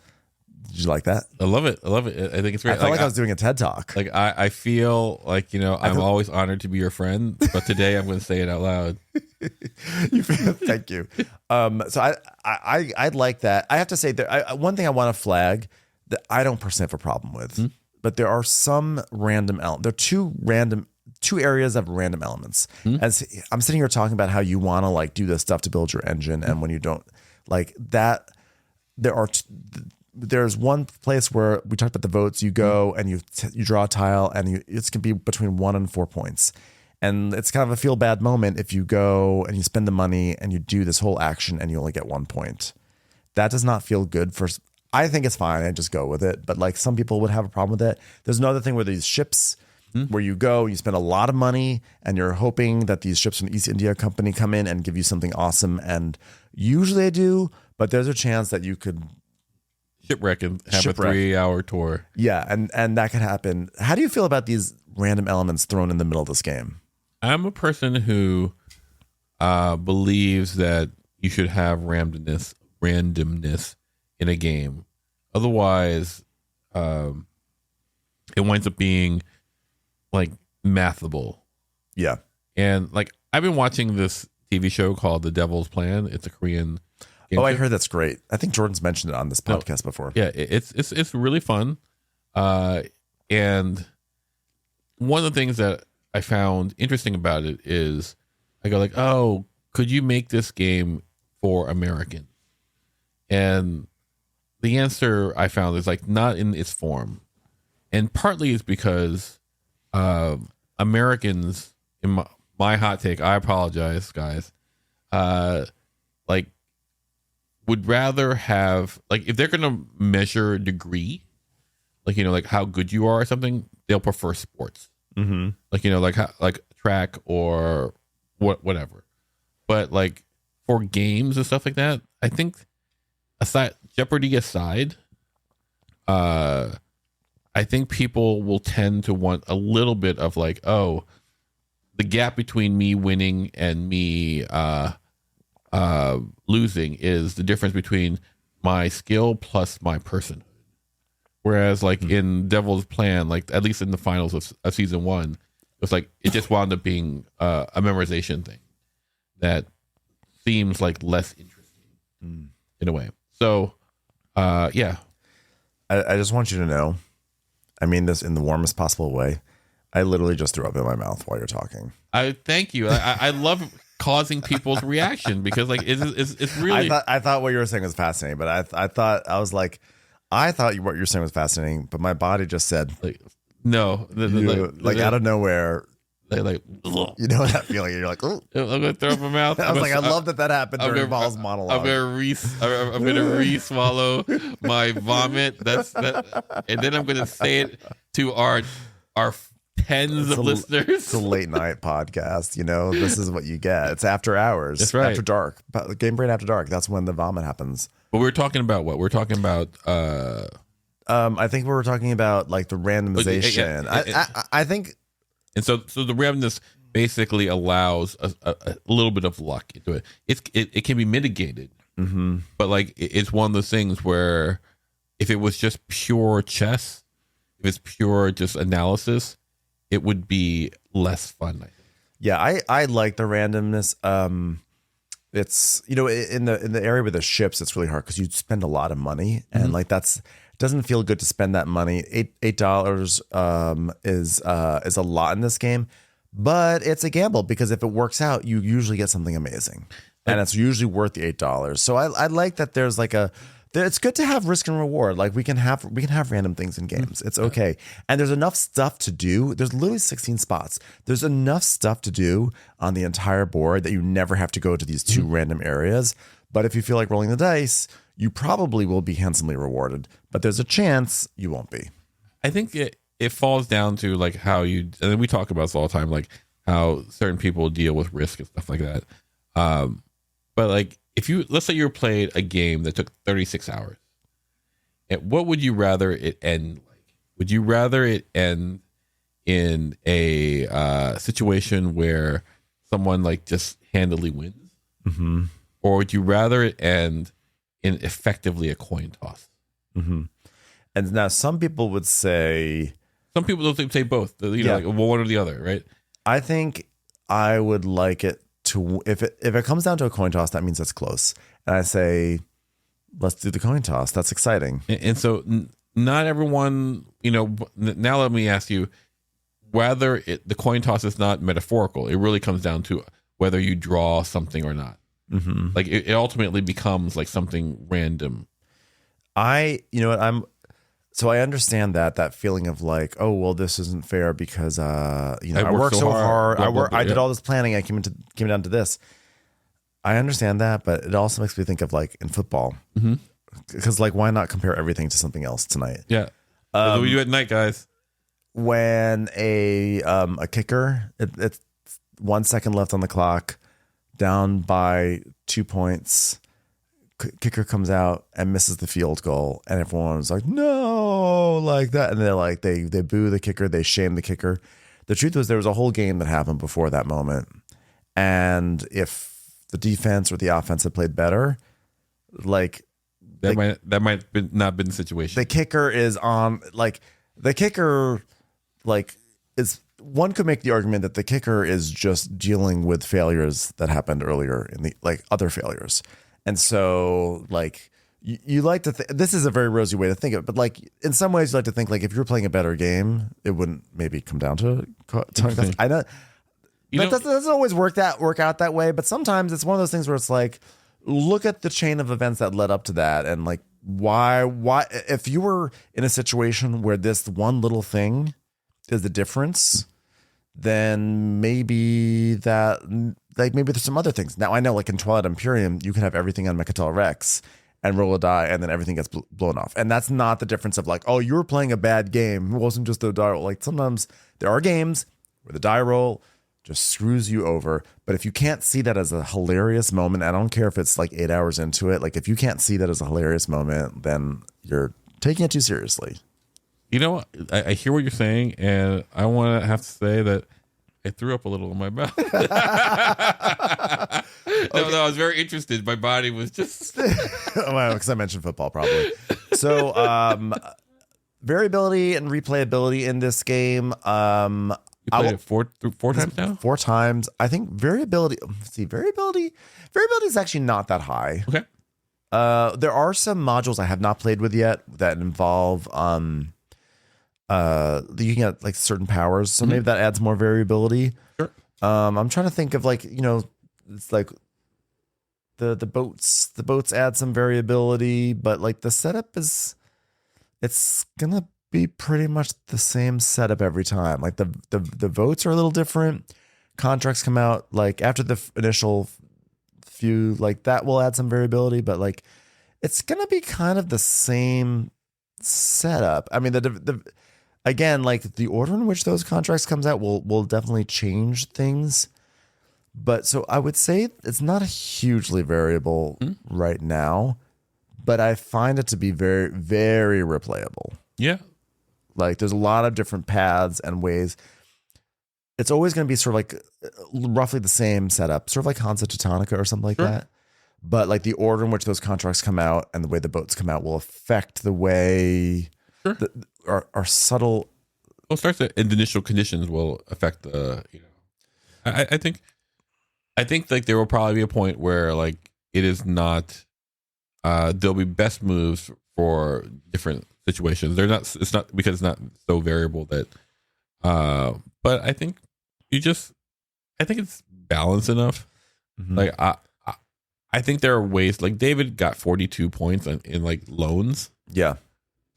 you like that? I love it. I think it's great. I felt like I was doing a TED Talk. Like I feel like, I'm always honored to be your friend, but today I'm going to say it out loud. Thank you. So I like that. I have to say that one thing I want to flag that I don't personally have a problem with, but there are some random elements. There are two areas of random elements. As I'm sitting here talking about how you want to like do this stuff to build your engine, and when you don't like that, there's one place where we talked about the votes. You go and you draw a tile, and it's going to be between 1 and 4 points. And it's kind of a feel bad moment if you go and you spend the money and you do this whole action and you only get 1 point. That does not feel good I think it's fine. I just go with it. But like, some people would have a problem with it. There's another thing where these ships, where you go, you spend a lot of money, and you're hoping that these ships from the East India Company come in and give you something awesome. And usually they do, but there's a chance that you could shipwreck and have a 3-hour tour. Yeah, and that could happen. How do you feel about these random elements thrown in the middle of this game? I'm a person who believes that you should have randomness in a game. Otherwise, it winds up being like mathable. Yeah. And like, I've been watching this TV show called The Devil's Plan. It's a Korean game I show. heard that's great. I think Jordan's mentioned it on this podcast before. Yeah, it's really fun. And one of the things that I found interesting about it is I go like, oh, could you make this game for Americans? And the answer I found is like, not in its form. And partly it's because Americans, in my hot take, I apologize, guys, like would rather have, like, if they're going to measure degree, like, like how good you are or something, they'll prefer sports. Like, like track or whatever. But like for games and stuff like that, I think Jeopardy aside, I think people will tend to want a little bit of like, oh, the gap between me winning and me losing is the difference between my skill plus my personhood. Whereas like in Devil's Plan, like at least in the finals of season 1, it's like it just wound up being a memorization thing that seems like less interesting in a way. So yeah. I just want you to know, I mean this in the warmest possible way. I literally just threw up in my mouth while you're talking. I thank you. I love causing people's reaction because like it's really. I thought what you were saying was fascinating, but I thought what you were saying was fascinating, but my body just said like, no, out of nowhere. Like you know that feeling. You're like, oh, I'm gonna throw up my mouth. I was like, I love that happened during Paul's monologue. I'm gonna re-swallow my vomit. And then I'm gonna say it to our tens of listeners. It's a late night podcast. You know, this is what you get. It's after hours. That's right. After dark. Game Brain After Dark. That's when the vomit happens. But we're talking about what? We're talking about. I think we were talking about like the randomization. I think. And so the randomness basically allows a little bit of luck into it. It can be mitigated, but like it's one of those things where if it was just pure chess, if it's pure just analysis, it would be less fun. I think. Yeah, I like the randomness. It's in the area with the ships, it's really hard because you spend a lot of money, and like doesn't feel good to spend that money. $8 is a lot in this game, but it's a gamble because if it works out, you usually get something amazing, and it's usually worth the $8. So I like that there's like it's good to have risk and reward. Like we can have random things in games. It's okay, and there's enough stuff to do. There's literally 16 spots. There's enough stuff to do on the entire board that you never have to go to these 2 random areas. But if you feel like rolling the dice, you probably will be handsomely rewarded, but there's a chance you won't be. I think it falls down to like how you, and we talk about this all the time, like how certain people deal with risk and stuff like that. But like let's say you played a game that took 36 hours, and what would you rather it end like? Would you rather it end in a situation where someone like just handily wins? Mm-hmm. Or would you rather it end in effectively a coin toss? Mm-hmm. And now some people would say... Some people don't say both. Like one or the other, right? I think I would like it to... If it comes down to a coin toss, that means it's close. And I say, let's do the coin toss. That's exciting. And so not everyone... now let me ask you, whether the coin toss is not metaphorical. It really comes down to whether you draw something or not. Mm-hmm. Like it ultimately becomes like something random. I understand that feeling of like, oh well, this isn't fair because I worked so hard. I did all this planning. I came down to this. I understand that, but it also makes me think of like in football, because like why not compare everything to something else tonight? Yeah, that's what we do at night, guys. When a kicker, it's 1 second left on the clock. Down by 2 points, kicker comes out and misses the field goal, and everyone's like, no, like that, and they're like, they boo the kicker, they shame the kicker. The truth was there was a whole game that happened before that moment, and if the defense or the offense had played better, like that might not been the situation. The kicker is on is. One could make the argument that the kicker is just dealing with failures that happened earlier in the other failures. And so like you like to this is a very rosy way to think of it, but like in some ways you like to think like if you're playing a better game, it wouldn't maybe come down to I know that doesn't always work out that way, but sometimes it's one of those things where it's like look at the chain of events that led up to that, and like why if you were in a situation where this one little thing is the difference, then maybe there's some other things. Now I know like in Twilight Imperium, you can have everything on Mechatol Rex and roll a die and then everything gets blown off. And that's not the difference of like, oh, you were playing a bad game. It wasn't just the die roll. Like sometimes there are games where the die roll just screws you over. But if you can't see that as a hilarious moment, I don't care if it's like 8 hours into it. Like if you can't see that as a hilarious moment, then you're taking it too seriously. You know, I hear what you're saying, and I want to have to say that I threw up a little in my mouth. No, I was very interested. My body was just... Well, because I mentioned football, probably. So variability and replayability in this game. You played it four times now? 4 times. I think variability. Variability is actually not that high. Okay. There are some modules I have not played with yet that involve you can get like certain powers, so maybe that adds more variability. Sure. I'm trying to think of like, it's like the boats add some variability, but like the setup it's gonna be pretty much the same setup every time. Like the votes are a little different. Contracts come out like after the initial few, like that will add some variability, but like it's gonna be kind of the same setup. I mean, again, like the order in which those contracts comes out will definitely change things. But so I would say it's not hugely variable right now, but I find it to be very, very replayable. Yeah. Like there's a lot of different paths and ways. It's always going to be sort of like roughly the same setup, sort of like Hansa Teutonica or something like that. But like the order in which those contracts come out and the way the boats come out will affect the way our subtle. Well, it starts that initial conditions will affect the, I think like there will probably be a point where like it is not, there'll be best moves for different situations. It's not because it's not so variable that, but I think I think it's balanced enough. Mm-hmm. Like I think there are ways, like David got 42 points in like loans. Yeah.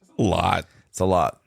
That's a lot. It's a lot.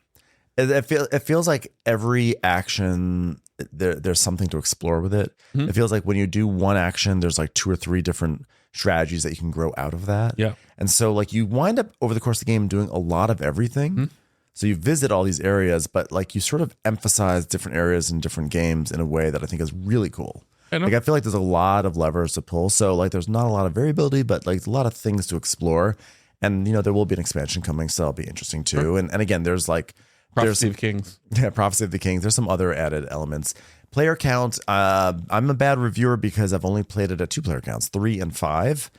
It feels like every action there's something to explore with it. Mm-hmm. It feels like when you do one action, there's like 2 or 3 different strategies that you can grow out of that. Yeah. And so like you wind up over the course of the game doing a lot of everything. Mm-hmm. So you visit all these areas, but like you sort of emphasize different areas in different games in a way that I think is really cool. I feel like there's a lot of levers to pull. So like there's not a lot of variability, but like a lot of things to explore. And there will be an expansion coming, so that'll be interesting too. Sure. And again, there's like Prophecy of Kings. Yeah, Prophecy of the Kings. There's some other added elements. Player count. I'm a bad reviewer because I've only played it at 2 player counts, 3 and 5.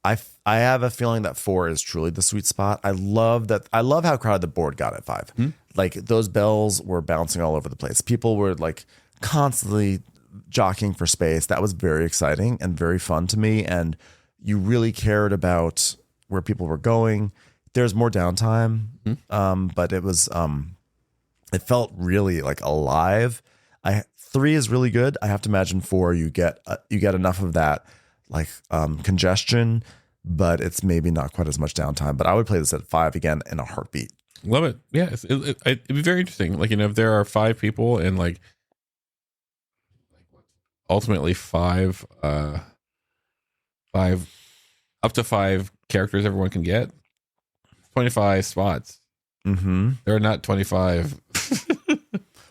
I have a feeling that 4 is truly the sweet spot. I love how crowded the board got at 5. Hmm? Like those bells were bouncing all over the place. People were like constantly jockeying for space. That was very exciting and very fun to me. And you really cared about where people were going. There's more downtime, but it was it felt really like alive. 3 is really good. I have to imagine 4 you get enough of that like congestion, but it's maybe not quite as much downtime. But I would play this at 5 again in a heartbeat. Love it. Yeah, it'd be very interesting. Like if there are 5 people and like ultimately 5 up to 5 characters everyone can get, 25 spots. Mm-hmm. There are not 25.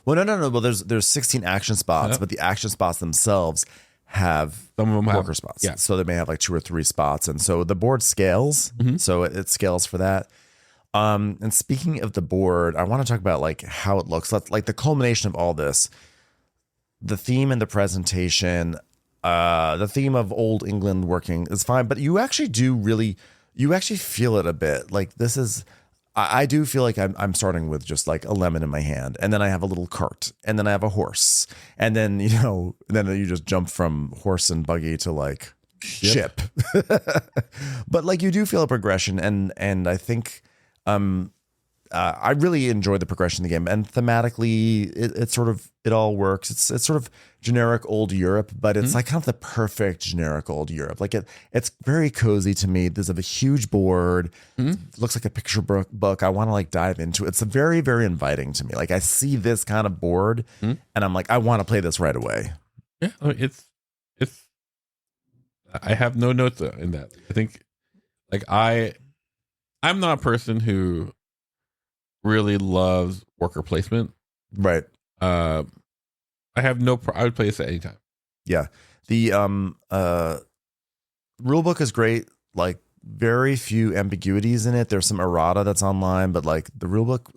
Well, no. Well, there's 16 action spots, but the action spots themselves have some of them worker spots. Yeah. So they may have like 2 or 3 spots, and so the board scales. Mm-hmm. So it scales for that. And speaking of the board, I want to talk about like how it looks. Like the culmination of all this, the theme and the presentation. The theme of old England working is fine, but you actually feel it a bit. Like this is. I do feel like I'm starting with just like a lemon in my hand, and then I have a little cart, and then I have a horse, and then then you just jump from horse and buggy to like ship. But like you do feel a progression, and I think I really enjoyed the progression of the game, and thematically it all works. It's sort of generic old Europe, but it's like kind of the perfect generic old Europe. Like it's very cozy to me. There's a huge board. Looks like a picture book. I want to like dive into it. It's very, very inviting to me. Like I see this kind of board and I'm like, I want to play this right away. Yeah, it's I have no notes in that. I think like I'm not a person who really loves worker placement. Right. I have I would play this at any time. Yeah. The rule book is great. Like very few ambiguities in it. There's some errata that's online, but like the rule book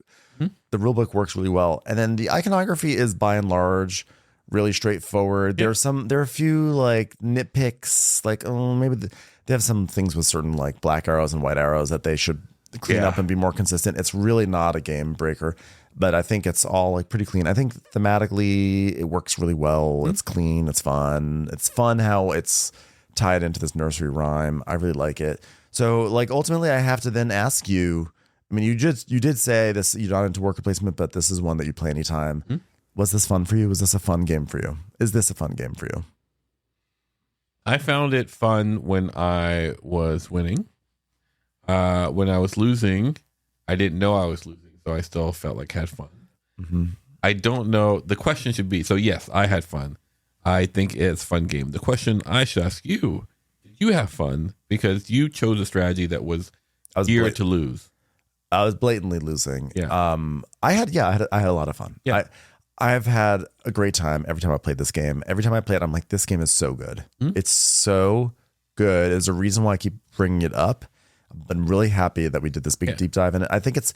works really well. And then the iconography is by and large really straightforward. Yeah. There are a few like nitpicks, like maybe they have some things with certain like black arrows and white arrows that they should clean up and be more consistent. It's really not a game breaker, but I think it's all like pretty clean. I think thematically it works really well. It's clean. It's fun. It's fun how it's tied into this nursery rhyme. I really like it. So like ultimately I have to then ask you, I mean, you did say this, you're not into worker placement, but this is one that you play anytime. Was this fun for you? Was this a fun game for you? Is this a fun game for you? I found it fun when I was winning. When I was losing, I didn't know I was losing, so I still felt like I had fun. I don't know. The question should be, so yes, I had fun. I think it's a fun game. The question I should ask you, did you have fun? Because you chose a strategy that was geared to lose. I was blatantly losing. Yeah. I had a lot of fun. Yeah. I've had a great time every time I played this game. Every time I play it, I'm like, this game is so good. It's so good. There's a reason why I keep bringing it up. I've been really happy that we did this big deep dive in it. I think it's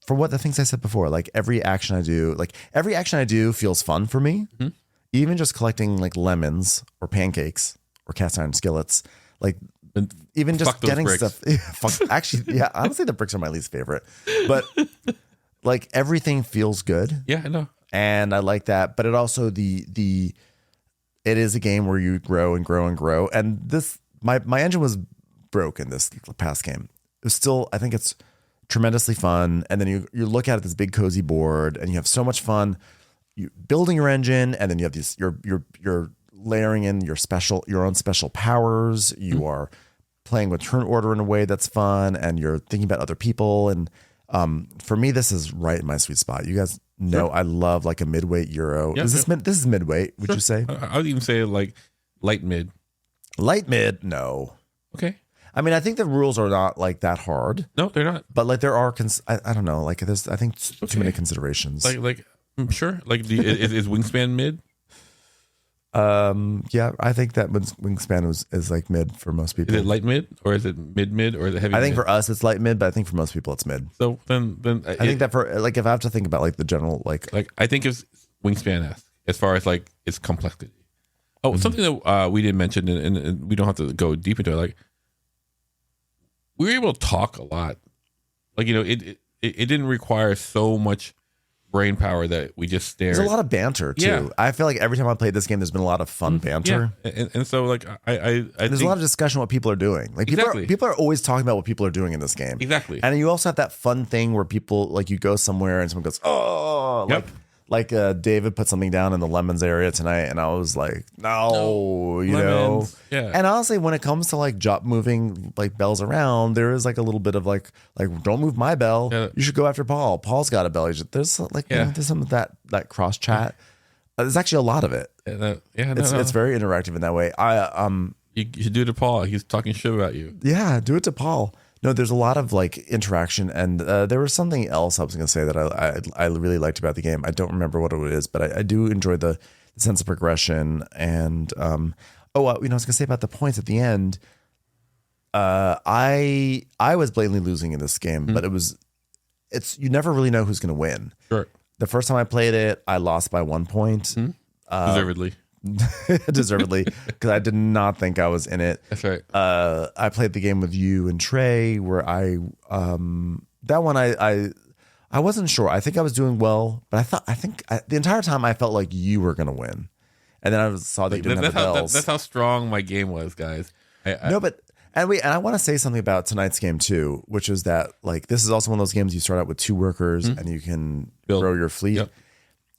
for what the things I said before, like every action I do feels fun for me. Even just collecting like lemons or pancakes or cast iron skillets, like even just getting stuff. Actually, yeah, honestly, the bricks are my least favorite, but like everything feels good. Yeah, I know. And I like that. But it also it is a game where you grow and grow and grow. And this, my engine was broken this past game. It was still, I think it's tremendously fun. And then you look at it, this big cozy board, and you have so much fun. You building your engine, and then you have these. You're layering in your own special powers. You are playing with turn order in a way that's fun, and you're thinking about other people. And for me, this is right in my sweet spot. You guys know I love like a midweight Euro. Yeah, this is midweight? Would you say? I would even say like light mid. Light mid? No. Okay. I mean, I think the rules are not like that hard. No, they're not. But like there are, I don't know. Like there's, I think too many considerations. Like. Sure. Like, is Wingspan mid? Yeah, I think that Wingspan is like mid for most people. Is it light mid, or is it mid, or is it heavy? I think mid? for us it's light mid, but I think for most people it's mid. So then I think that for like if I have to think about like the general like I think it's Wingspan as far as like its complexity. Oh, something that we didn't mention, and we don't have to go deep into it. Like, we were able to talk a lot. Like, it didn't require so much brain power that we just stared. There's a lot of banter too. Yeah. I feel like every time I played this game, there's been a lot of fun banter. Yeah. And so like I there's a lot of discussion what people are doing. Like people are always talking about what people are doing in this game. Exactly. And you also have that fun thing where people like you go somewhere and someone goes, oh, like David put something down in the lemons area tonight, and I was like, no, you lemons. know. Yeah. And honestly, when it comes to like moving like bells around, there is like a little bit of like don't move my bell. Yeah. You should go after Paul. Paul's got a bell. There's like there's some of that cross chat. There's actually a lot of it. It's very interactive in that way. You should do it to Paul. He's talking shit about you. Yeah, do it to Paul. No, there's a lot of like interaction, and there was something else I was going to say that I really liked about the game. I don't remember what it is, but I do enjoy the sense of progression. And I was going to say about the points at the end. I was blatantly losing in this game, but you never really know who's going to win. Sure. The first time I played it, I lost by 1 point. Deservedly. Deservedly, because I did not think I was in it. That's right. I played the game with you and Trey, where I wasn't sure. I think I was doing well, but I think the entire time I felt like you were going to win, and then I saw that you didn't have the bells. That's how strong my game was, guys. And I want to say something about tonight's game too, which is that like this is also one of those games you start out with 2 workers and you can grow your fleet. Yep.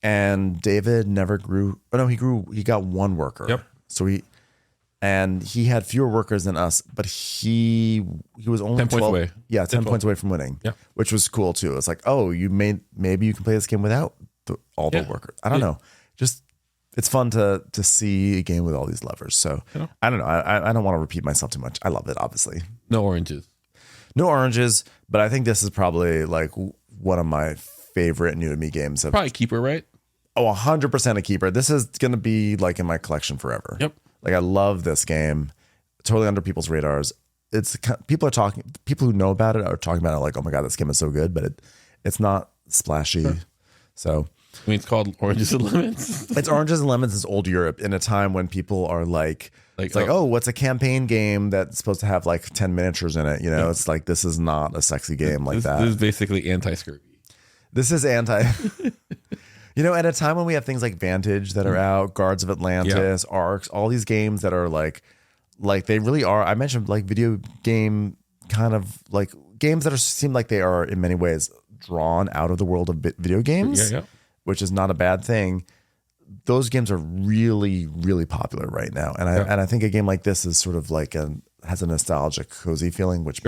And David never grew. Oh no, he grew. He got 1 worker. Yep. So he had fewer workers than us, but he was only 10 points away. Yeah, 10 points away from winning. Yeah. Which was cool too. It's like, oh, maybe you can play this game without all the workers. I don't know. Just it's fun to see a game with all these levers. So I don't know. I don't want to repeat myself too much. I love it, obviously. No oranges, but I think this is probably like one of my favorite new to me games. Probably keeper, right? Oh, 100% a keeper. This is going to be like in my collection forever. Yep. Like I love this game. Totally under people's radars. People who know about it are talking about it like, oh my God, this game is so good, but it's not splashy. Sure. So I mean, it's called Oranges and Lemons. It's Oranges and Lemons is old Europe in a time when people are like Like, It's like, oh, what's a campaign game that's supposed to have like 10 miniatures in it? You know, it's like, this is not a sexy game like that. This is basically anti-scurvy. This is anti. You know, at a time when we have things like Vantage that are out, Guards of Atlantis, Arcs, all these games that are like they really are. I mentioned like video game kind of like games that seem like they are in many ways drawn out of the world of video games, which is not a bad thing. Those games are really, really popular right now, and I think a game like this is sort of like has a nostalgic, cozy feeling, which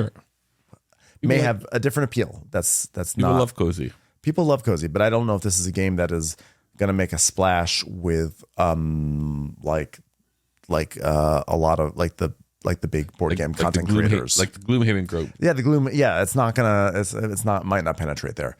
may have a different appeal. That's People love cozy. People love cozy, but I don't know if this is a game that is going to make a splash with a lot of like the big board game content creators, like the Gloomhaven group. Yeah, the Gloom. Yeah, it's not might not penetrate there.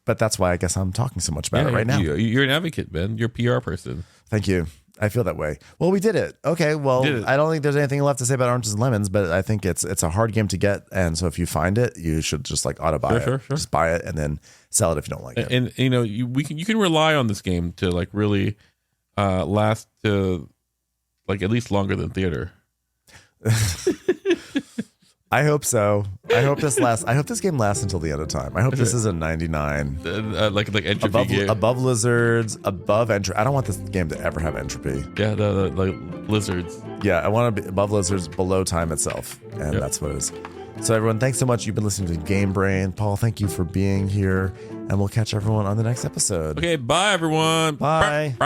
But that's why I guess I'm talking so much about it right now. You're an advocate, man. You're a PR person. Thank you. I feel that way. Well, we did it. Okay. Well, I don't think there's anything left to say about Oranges and Lemons, but I think it's a hard game to get, and so if you find it, you should just like auto buy it. Sure. Just buy it and then sell it if you don't like it. And you know, you can rely on this game to like really last to like at least longer than theater. I hope so. I hope this game lasts until the end of time. I hope this is a 99. Like entropy above lizards, above entropy. I don't want this game to ever have entropy. Yeah, the like lizards. Yeah, I want to be above lizards, below time itself, and that's what it is. So everyone, thanks so much. You've been listening to Game Brain. Paul, thank you for being here, and we'll catch everyone on the next episode. Okay, bye everyone. Bye.